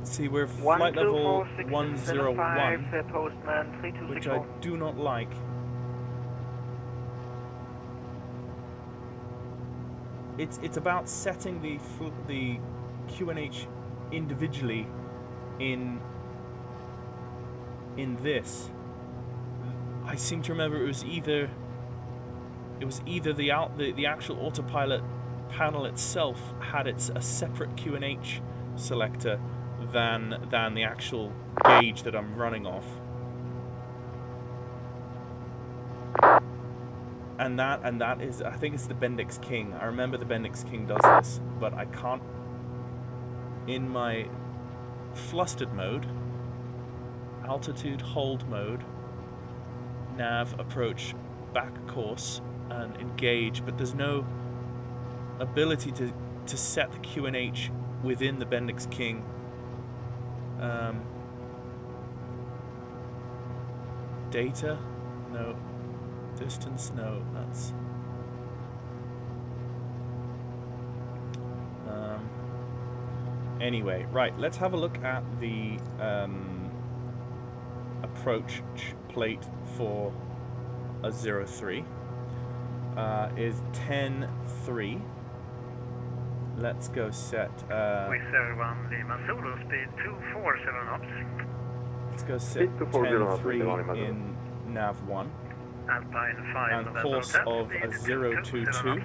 See, we're flight level 101, Postman 3264. which I do not like. It's about setting the QNH individually in this. I seem to remember it was either the actual autopilot panel itself had a separate QNH selector than the actual gauge that I'm running off. And that is, I think it's the Bendix King. I remember the Bendix King does this, but I can't, in my flustered mode, altitude hold mode, nav approach back course and engage, but there's no ability to set the QNH within the Bendix King. Data, no. Distance, no. That's anyway, right, let's have a look at the approach plate for a 03. Is 10-3. Let's go set Wizard 1 Lima Zulu, speed 247 knots. Let's go set 10-3 in nav 1. Alpine 5 and course of a 022.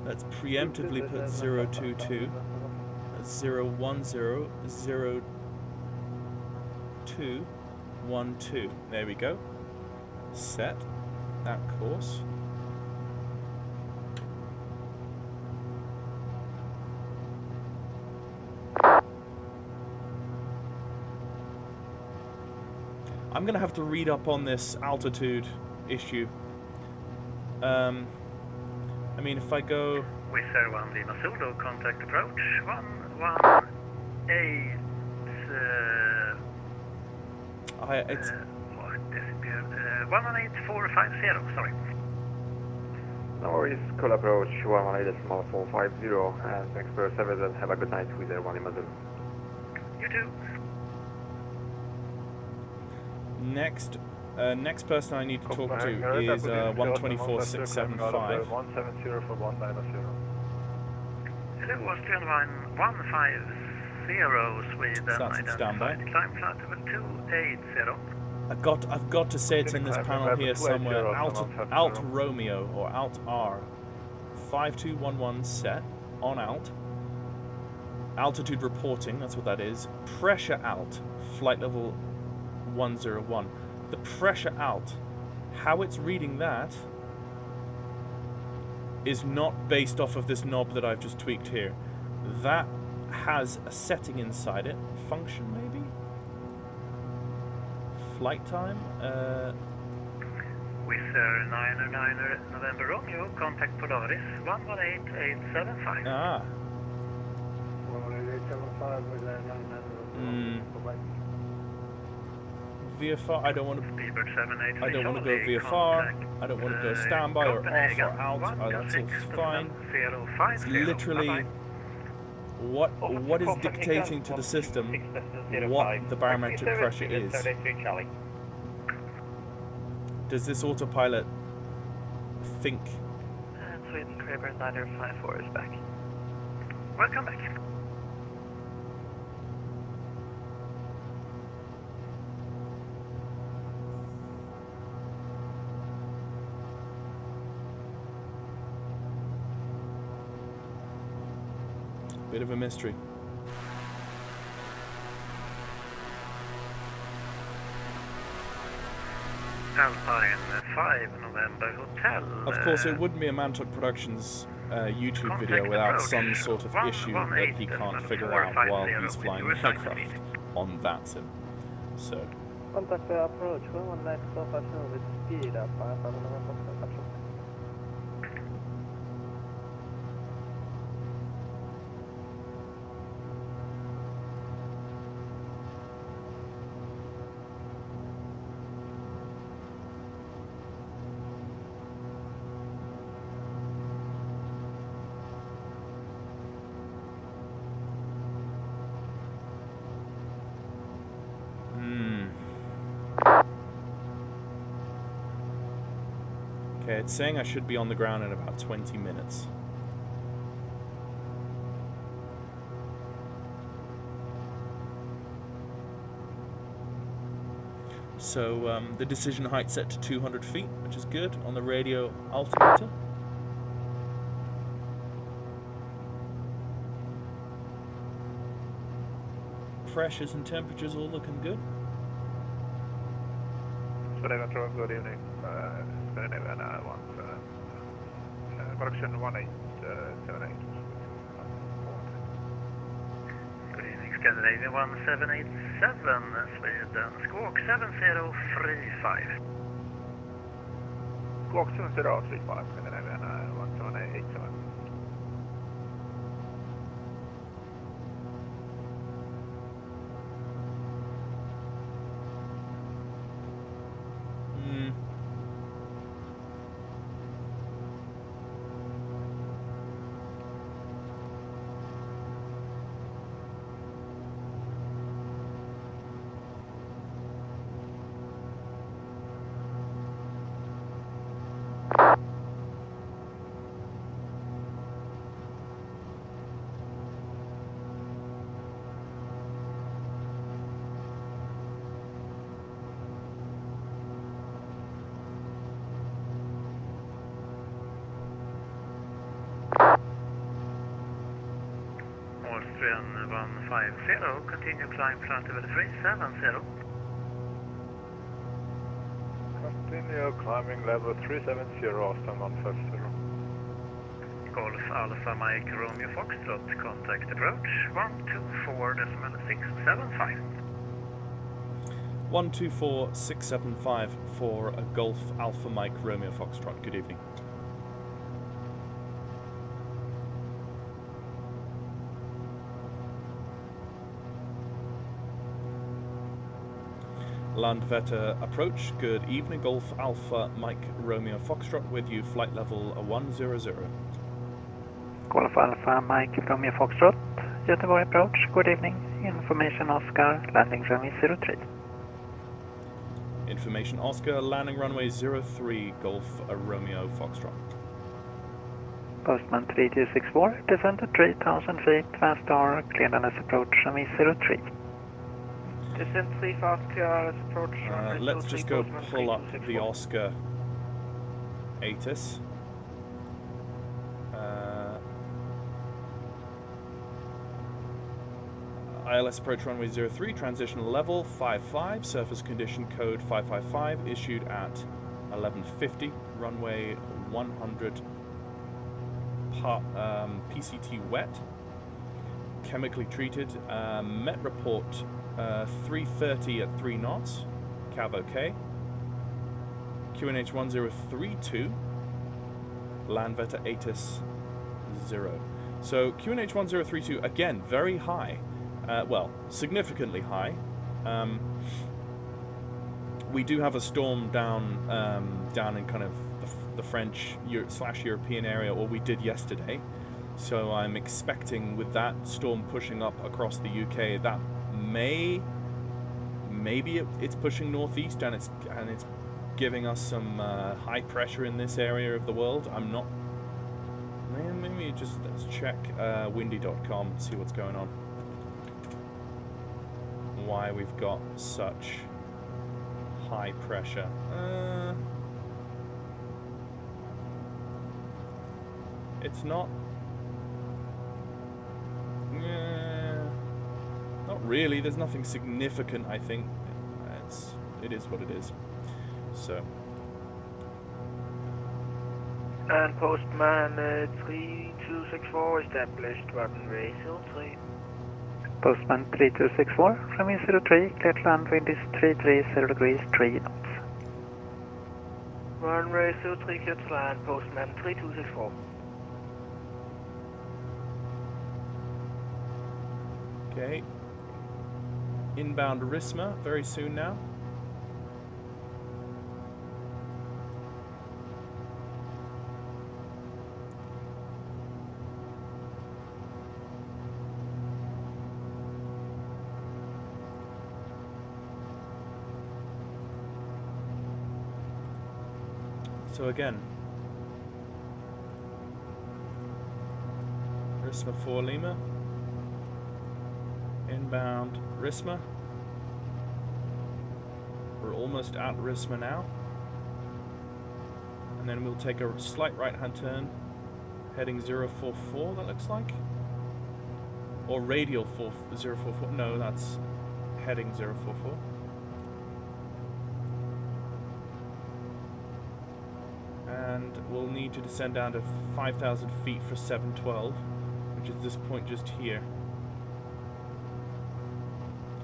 Let's preemptively put 022. That's 010, 0212. There we go. Set that course. I'm gonna have to read up on this altitude issue. I mean, if I go... Wizard 1 Lima Zulu, contact approach 118... it's... what disappeared? 118450, sorry. No worries, call approach 118.450, and thanks for your service and have a good night with 1 Lima Zulu. You too. Next person I need to talk to is 124675. 170 for 190. Hello, Austrian 150 Sweden. So that's the standby. Climb flight level 280. I've got to say it's in this panel here somewhere. Alt Romeo or Alt R 5211 set on alt. Altitude reporting, that's what that is. Pressure alt, flight level 101. The pressure alt, how it's reading that is not based off of this knob that I've just tweaked here. That has a setting inside it. Function maybe? Flight time? Wizard 999 November Romeo, contact Polaris 118875. Ah. 11875 with 999. VFR, I don't want to go VFR, I don't want to go standby or off or out, that's all fine. It's literally what is dictating to the system what the barometric pressure is. Does this autopilot think Sweden, Kraber 954 is back. Welcome back. Bit of a mystery. Alpine 5 November Hotel. Of course, it wouldn't be a Mantok Productions YouTube video without some sort of issue that he can't figure out while he's flying the aircraft on VATSIM. So. Contact the approach 119 with speed up 5 Okay, it's saying I should be on the ground in about 20 minutes. So the decision height set to 200 feet, which is good on the radio altimeter. Pressures and temperatures all looking good. Good evening. Production 1878. Good evening, Scandinavian 1787, Sweden, squawk 7035. Squawk 7035, Scandinavian 1787. Austrian 150, continue climb flight level 370. Continue climbing level 370, Austrian 150. Golf Alpha Mike Romeo Foxtrot, contact approach 124.675. 124.675 for a Golf Alpha Mike Romeo Foxtrot. Good evening. Landvetter approach. Good evening. Golf Alpha Mike Romeo Foxtrot with you. Flight level 100. Golf Alpha Mike Romeo Foxtrot. Gothenburg approach. Good evening. Information Oscar. Landing runway 03. Information Oscar. Landing runway 03. Golf Romeo Foxtrot. Postman 3264. Descend to 3000 feet. Fast R. Clearance approach runway 03. Descent 3 fast clear approach. Let's just go pull up the Oscar ATIS. ILS approach runway 03, transition level 55, surface condition code 555, issued at 1150, runway 100, PCT wet, chemically treated, Met report 330 at 3 knots, Cav OK, QNH 1032, Landvetter ATIS 0. So QNH 1032, again, very high. Well, significantly high. We do have a storm down in kind of the French / European area, or we did yesterday. So I'm expecting with that storm pushing up across the UK, that maybe it's pushing northeast and it's giving us some high pressure in this area of the world. I'm maybe just let's check windy.com and see what's going on. Why we've got such high pressure. It's not. Not really. There's nothing significant, I think. It is what it is. So. And Postman 3264 established runway 03. Postman 3264, runway 03, clear to land, wind is 330 degrees, 3 knots. Runway 03, clear to land, Postman 3264. Okay. Inbound Risma very soon now. So again, Risma 4 Lima, inbound Risma. We're almost at Risma now. And then we'll take a slight right-hand turn, heading 044, that looks like. Or radial 044, no, that's heading 044. And we'll need to descend down to 5,000 feet for 712, which is this point just here.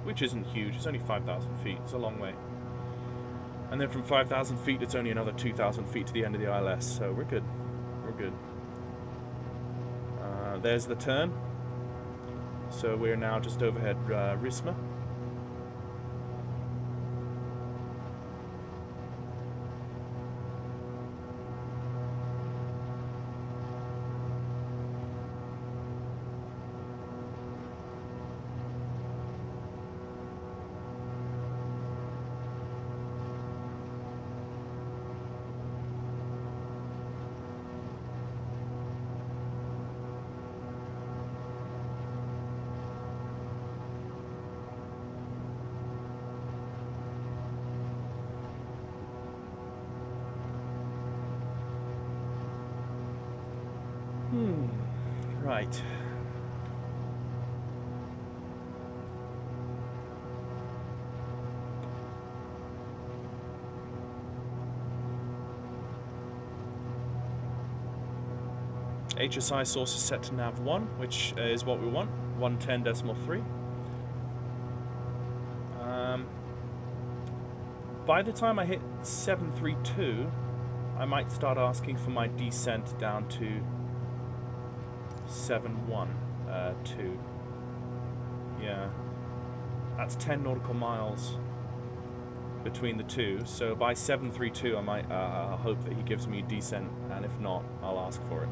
Which isn't huge, it's only 5,000 feet, it's a long way. And then from 5,000 feet, it's only another 2,000 feet to the end of the ILS, so we're good. We're good. There's the turn. So we're now just overhead Risma. Right. HSI source is set to nav 1, which is what we want, 110.3. By the time I hit 732, I might start asking for my descent down to 712. Yeah, that's 10 nautical miles between the two, so by 732 I might hope that he gives me a descent, and if not, I'll ask for it.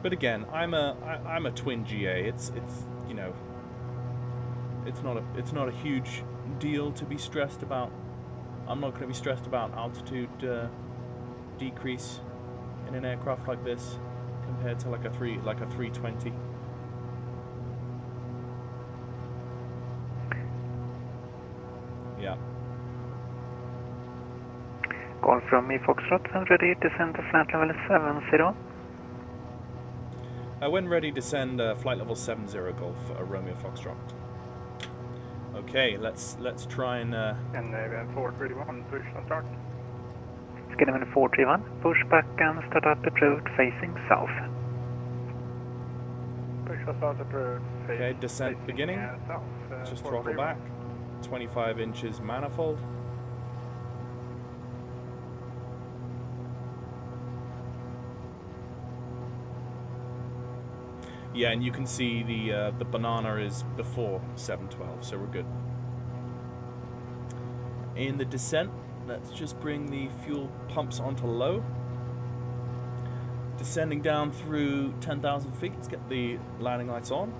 But again, I'm a twin GA. It's you know, it's not a huge deal to be stressed about. I'm not going to be stressed about altitude decrease in an aircraft like this compared to like a 320. Yeah. Call from me Foxtrot and ready to send to flight level 70. When ready to send flight level 70 Golf Romeo Foxtrot. Okay, let's try and. And 431, push and start. Skinnerman 431, push back and start up approved facing south. Push us out approved. Okay, descent beginning. South. Just throttle back. 25 inches manifold. Yeah, and you can see the banana is before 712, so we're good. In the descent, let's just bring the fuel pumps onto low. Descending down through 10,000 feet, let's get the landing lights on.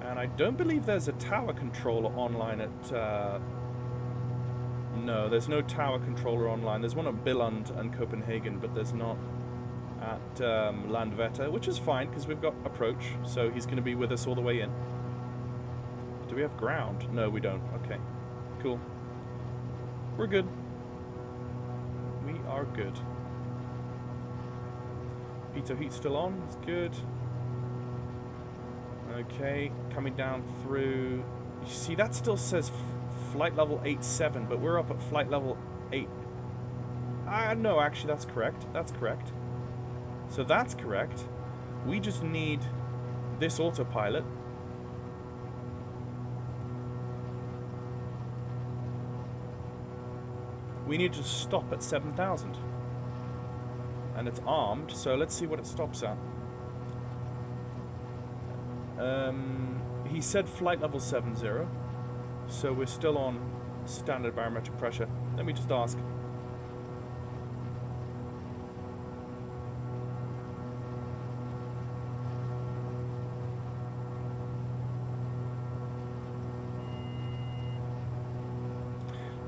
And I don't believe there's a tower controller online at... no, there's no tower controller online. There's one at Billund and Copenhagen, but there's not at Landvetter, which is fine because we've got approach, so he's going to be with us all the way in. Do we have ground? No, we don't. Okay, cool. We're good. We are good. Pitot heat still on. It's good. Okay, coming down through. You see, that still says flight level 87, but we're up at flight level 8. No, actually, that's correct. That's correct. So that's correct. We just need this autopilot. We need to stop at 7,000. And it's armed, so let's see what it stops at. He said flight level 70, so we're still on standard barometric pressure. Let me just ask.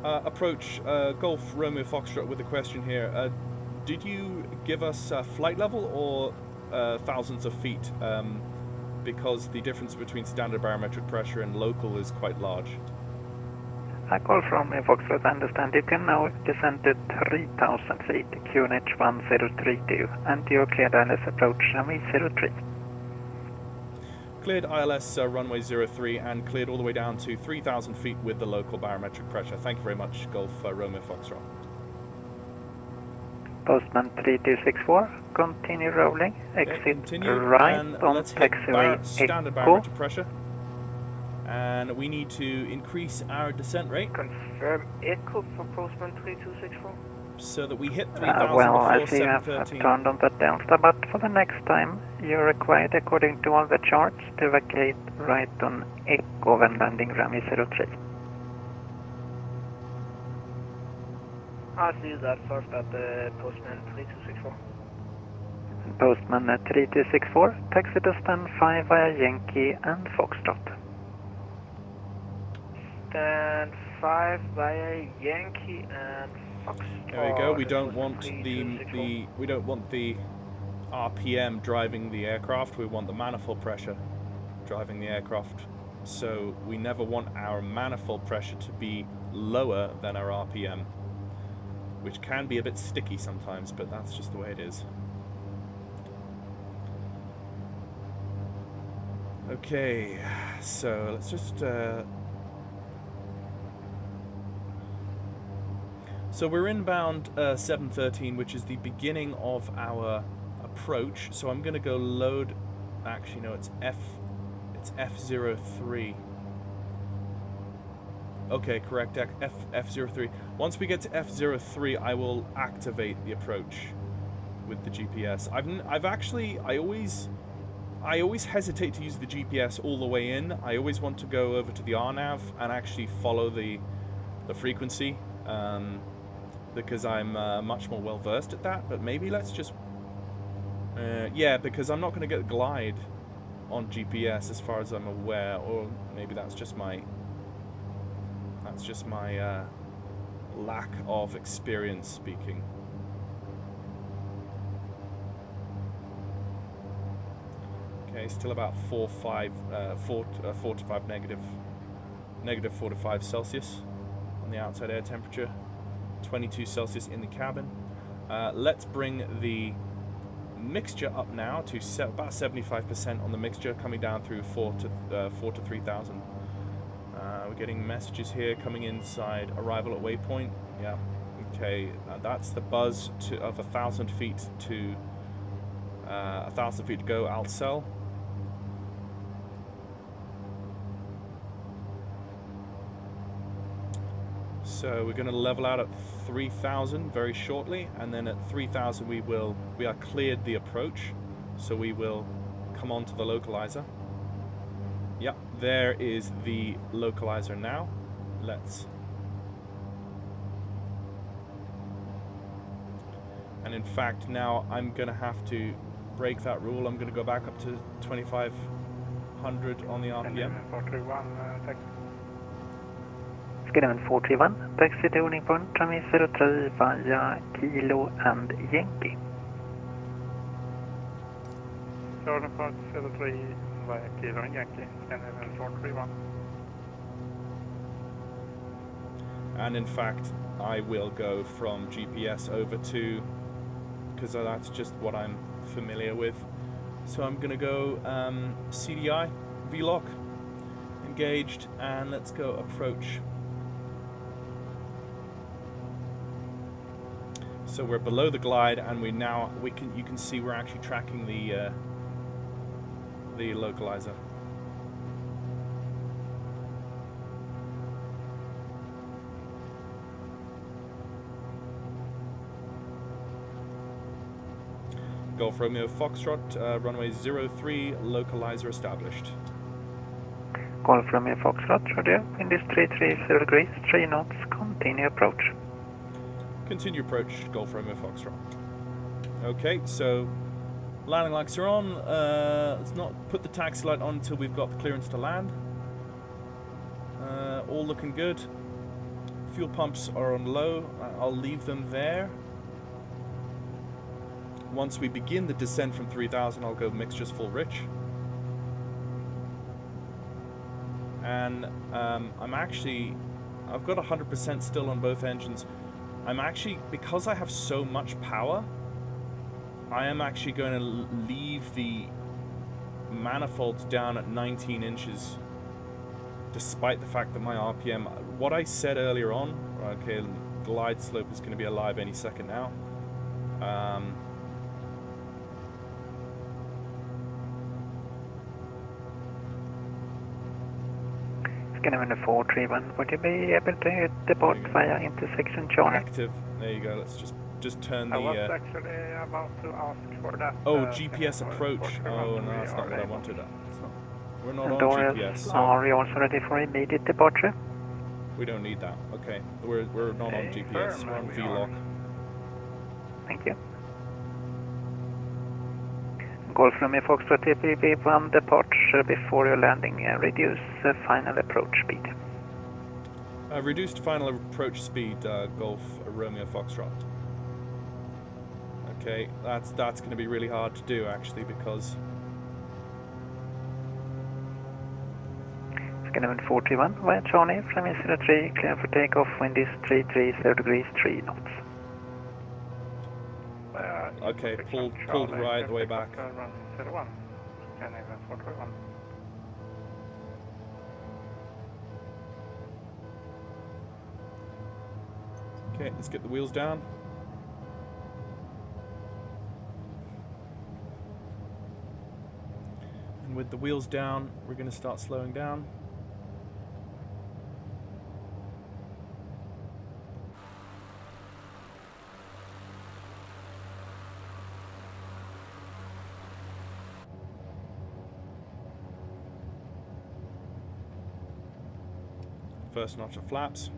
Approach Golf Romeo Foxtrot with a question here. Did you give us flight level or thousands of feet? Because the difference between standard barometric pressure and local is quite large. Golf Romeo Foxtrot, I understand you can now descend to 3,000 feet, QNH 1032, and you're cleared ILS approach runway 03. Cleared ILS runway 03 and cleared all the way down to 3,000 feet with the local barometric pressure. Thank you very much, Golf Romeo Foxtrot. Postman 3264, continue rolling, exit continue, right and on let's hit taxiway standard Echo. barometric pressure. And we need to increase our descent rate. Confirm Echo for Postman 3264. So that we hit 3,000 well, before I see you have 713. turned on the Delta, but for the next time, you're required, according to all the charts, to vacate right on Echo when landing runway 03. I'll see that first at the Postman 3264. Postman 3264, taxi to stand 5 via Yankee and Foxtrot. Stand 5 via Yankee and Foxtrot. There we go. We don't want we don't want the RPM driving the aircraft. We want the manifold pressure driving the aircraft. So we never want our manifold pressure to be lower than our RPM, which can be a bit sticky sometimes, but that's just the way it is. Okay, so let's just so we're inbound 713, which is the beginning of our approach. So I'm going to go load. Actually, no, it's F03. Okay, correct. F03. Once we get to F03, I will activate the approach with the GPS. I always hesitate to use the GPS all the way in. I always want to go over to the RNAV and actually follow the frequency. Because I'm much more well versed at that, but maybe let's just yeah, because I'm not going to get glide on GPS as far as I'm aware, or maybe that's just my lack of experience speaking. Okay, still about 4 to 5 negative 4 to 5 Celsius on the outside air temperature. 22 Celsius in the cabin. Let's bring the mixture up now to about 75% on the mixture, coming down through 4 to 3,000. We're getting messages here coming inside arrival at waypoint. Yeah, okay, that's the buzz of 1,000 feet to 1,000 feet to go Alcel. So we're going to level out at 3,000 very shortly, and then at 3,000 we are cleared the approach, so we will come on to the localizer. Yep, there is the localizer now. And in fact, now I'm going to have to break that rule. I'm going to go back up to 25 100 on the RPM. 431, taxi. Skydiamond 431, taxi to holding point, runway 03 via Kilo and Yankee. Jordan Park 03 via Kilo and Yankee, Skydiamond 431. And in fact, I will go from GPS over to, because that's just what I'm familiar with. So I'm going to go CDI, VLOC, engaged, and let's go approach. So we're below the glide, and you can see we're actually tracking the localizer. Golf Romeo Foxtrot, runway 03, localizer established. Golf Romeo Foxtrot, Roger, wind is 330 degrees, 3 knots, continue approach. Continue approach, Golf Romeo Foxtrot. Okay, so landing lights are on. Let's not put the taxi light on until we've got the clearance to land. All looking good. Fuel pumps are on low. I'll leave them there. Once we begin the descent from 3000, I'll go mixtures full rich. And I've got 100% still on both engines. I'm actually, because I have so much power, I am actually going to leave the manifolds down at 19 inches, despite the fact that my RPM, what I said earlier on, okay, glide slope is going to be alive any second now. Skydiamond 431, would you be able to depart via intersection Charlie? Active. There you go. Let's just turn the. I was actually about to ask for that. Oh, GPS approach. Oh no, that's not what I wanted. We're not on Doors, GPS. So are you also ready for immediate departure? we don't need that. Okay, we're not on GPS. We're on VLOC. Thank you. Golf Romeo Foxtrot TPP 1 departure before your landing. Reduce final approach speed. Reduced final approach speed, Golf Romeo Foxtrot. Okay, that's going to be really hard to do actually, because Skydiamond 431 via Charlie, runway 03, clear for takeoff, wind is 330 degrees, 3 knots. okay, pulled right the way back. Okay, let's get the wheels down. And with the wheels down, we're going to start slowing down. First notch of flaps.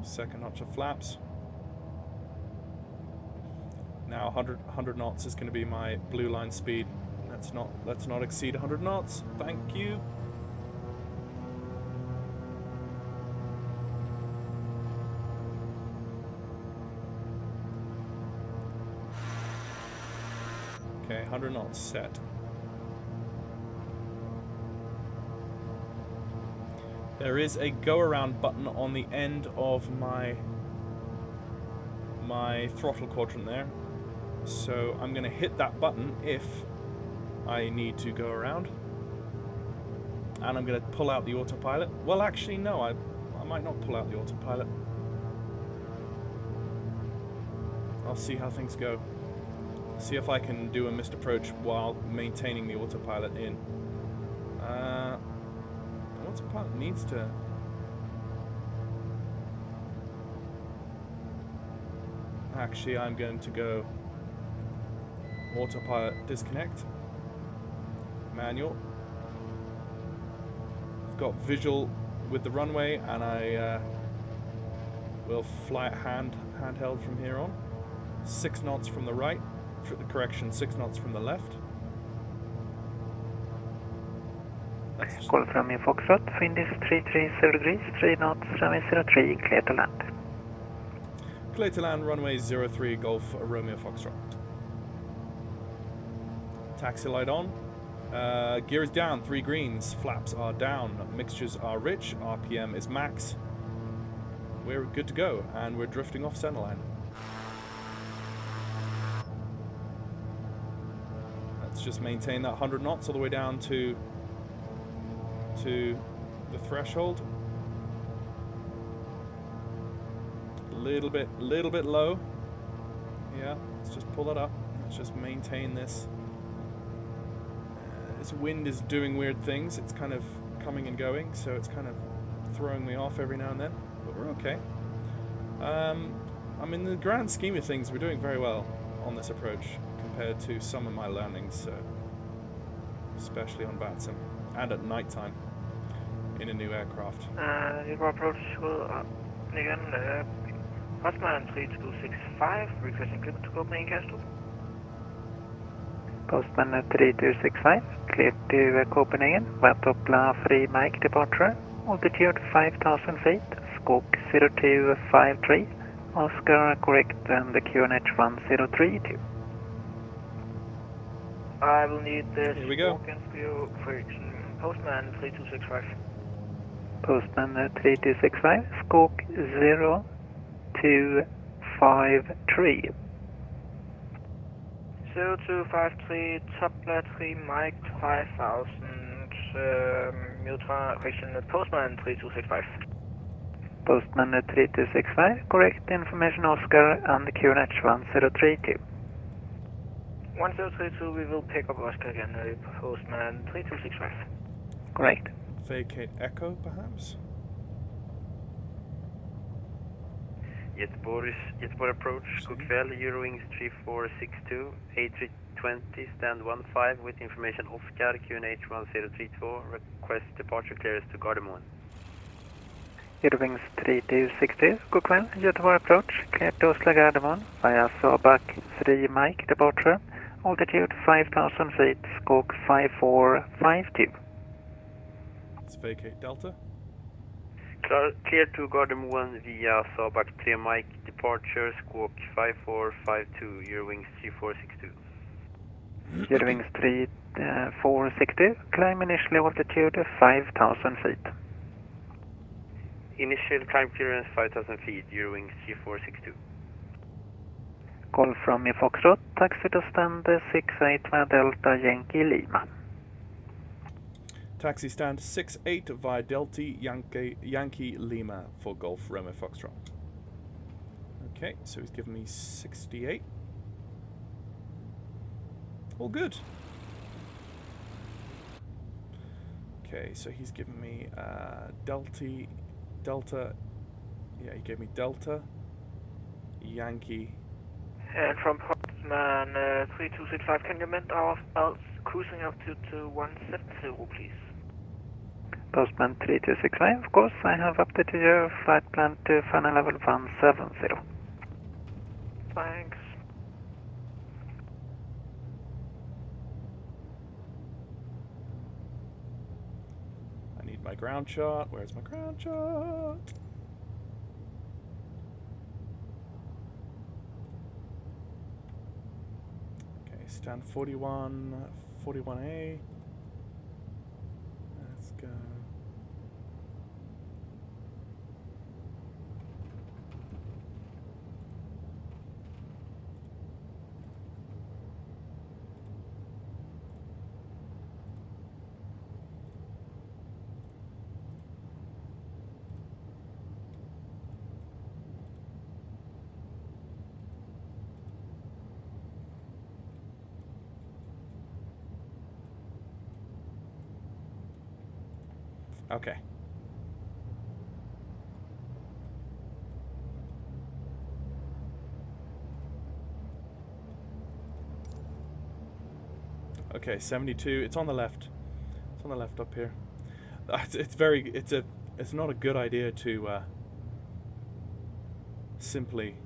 Second notch of flaps. Now 100 knots is going to be my blue line speed. Let's not exceed 100 knots. Thank you. Okay, 100 knots set. There is a go around button on the end of my throttle quadrant there. So I'm going to hit that button if I need to go around. And I'm going to pull out the autopilot. Well, actually, no, I might not pull out the autopilot. I'll see how things go. See if I can do a missed approach while maintaining the autopilot in. The autopilot needs to... Actually, I'm going to go autopilot disconnect. Manual. I've got visual with the runway, and I will fly it handheld from here on. 6 knots from the right. Correction, 6 knots from the left. Call from your Foxtrot, wind is 330 degrees, 3 knots, runway 03, clear to land. Clear to land, runway 03, Golf Romeo Foxtrot. Taxi light on. Gear is down, 3 greens, flaps are down, mixtures are rich, RPM is max. We're good to go, and we're drifting off centerline. Let's just maintain that 100 knots all the way down to the threshold. Little bit low. Yeah, let's just pull that up. Let's just maintain this. This wind is doing weird things. It's kind of coming and going, so it's kind of throwing me off every now and then, but we're okay. I mean, in the grand scheme of things, we're doing very well on this approach compared to some of my landings, especially on VATSIM and at night time in a new aircraft. You will approach again, Postman 3265, requesting clear to Copenhagen EKCH. Postman 3265, clear to Copenhagen, Vatopla free mic departure, altitude 5000 feet, squawk 0253, Oscar correct and the QNH 1032. I will need the Here we go. Postman 3265. Postman 3265, squawk 0253. 0253, top battery, mic 5000, Mutra, question Postman 3265. Postman 3265, correct information Oscar and the QNH 1032. 1032, we will pick up Oscar again, Postman 3265. Correct. Vacate Echo, perhaps? Göteborg approach, god kväll, Eurowings 3462, A320, stand 15 with information Oscar, QNH 1032, request departure clearance to Gardermoen. Eurowings 3262, god kväll, Göteborg approach, clear to Oslo Gardermoen, via Sabak 3 mic departure, altitude 5000 feet, squawk 5452. Let's vacate Delta. Clear to Gardermoen via Sabak 3 mic departure, squawk 5452, Eurowings 3462. Eurowings 3462, climb initially altitude 5000 feet. Initial climb clearance 5000 feet, Eurowings 3462. Call from your Foxtrot, taxi to stand 68 via Delta Yankee Lima. Taxi stand 68 via Delta Yankee Lima for Golf Romeo Foxtrot. Okay, so he's given me 68. All good. Okay, so he's given me Delta, yeah, he gave me Delta Yankee. And from Postman 3265, can you mend our cruising altitude to 170, please? Postman 3265, of course, I have updated your flight plan to final level 170. Thanks. I need my ground shot. Where's my ground shot? Okay, stand 41A. Let's go. Okay. Okay, 72. It's on the left. It's on the left up here. It's not a good idea to simply,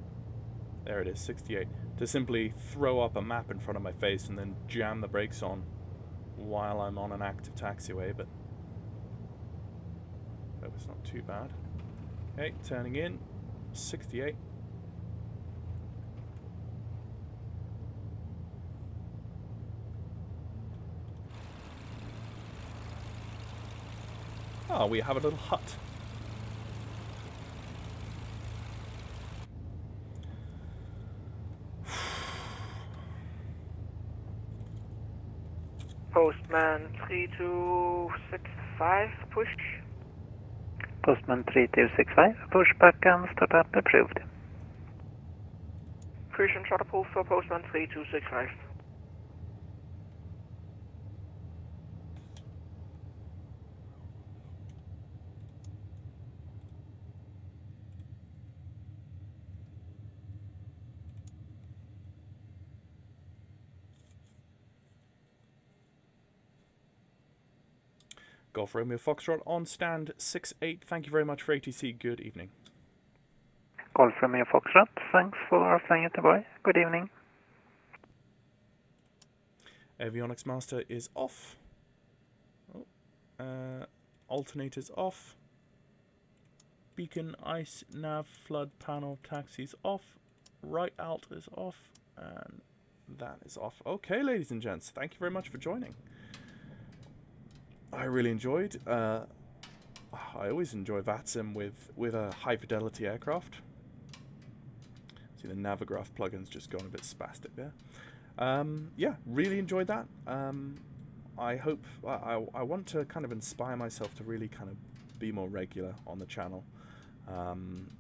there it is, 68. to simply throw up a map in front of my face and then jam the brakes on while I'm on an active taxiway, but that was not too bad. Okay, turning in, 68. Oh, we have a little hut. Postman 3265, push. Postman 3265, push button, startup approved. Crucian shuttle pull for Postman 3265. Golf Romeo Foxtrot on stand 68. Thank you very much for ATC. Good evening. Golf Romeo Foxtrot, thanks for flying Göteborg. Good evening. Avionics Master is off. Oh, alternators off. Beacon, ice, nav, flood, panel, taxis off. Right alt is off. And that is off. Okay, ladies and gents, thank you very much for joining. I really enjoyed. I always enjoy VATSIM with a high fidelity aircraft. See, the Navigraph plugin's just gone a bit spastic there. Yeah, really enjoyed that. I hope I want to kind of inspire myself to really kind of be more regular on the channel.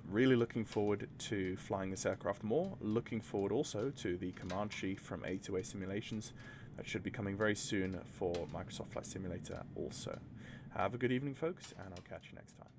Really looking forward to flying this aircraft more. Looking forward also to the command sheet from A2A Simulations. That should be coming very soon for Microsoft Flight Simulator also. Have a good evening, folks, and I'll catch you next time.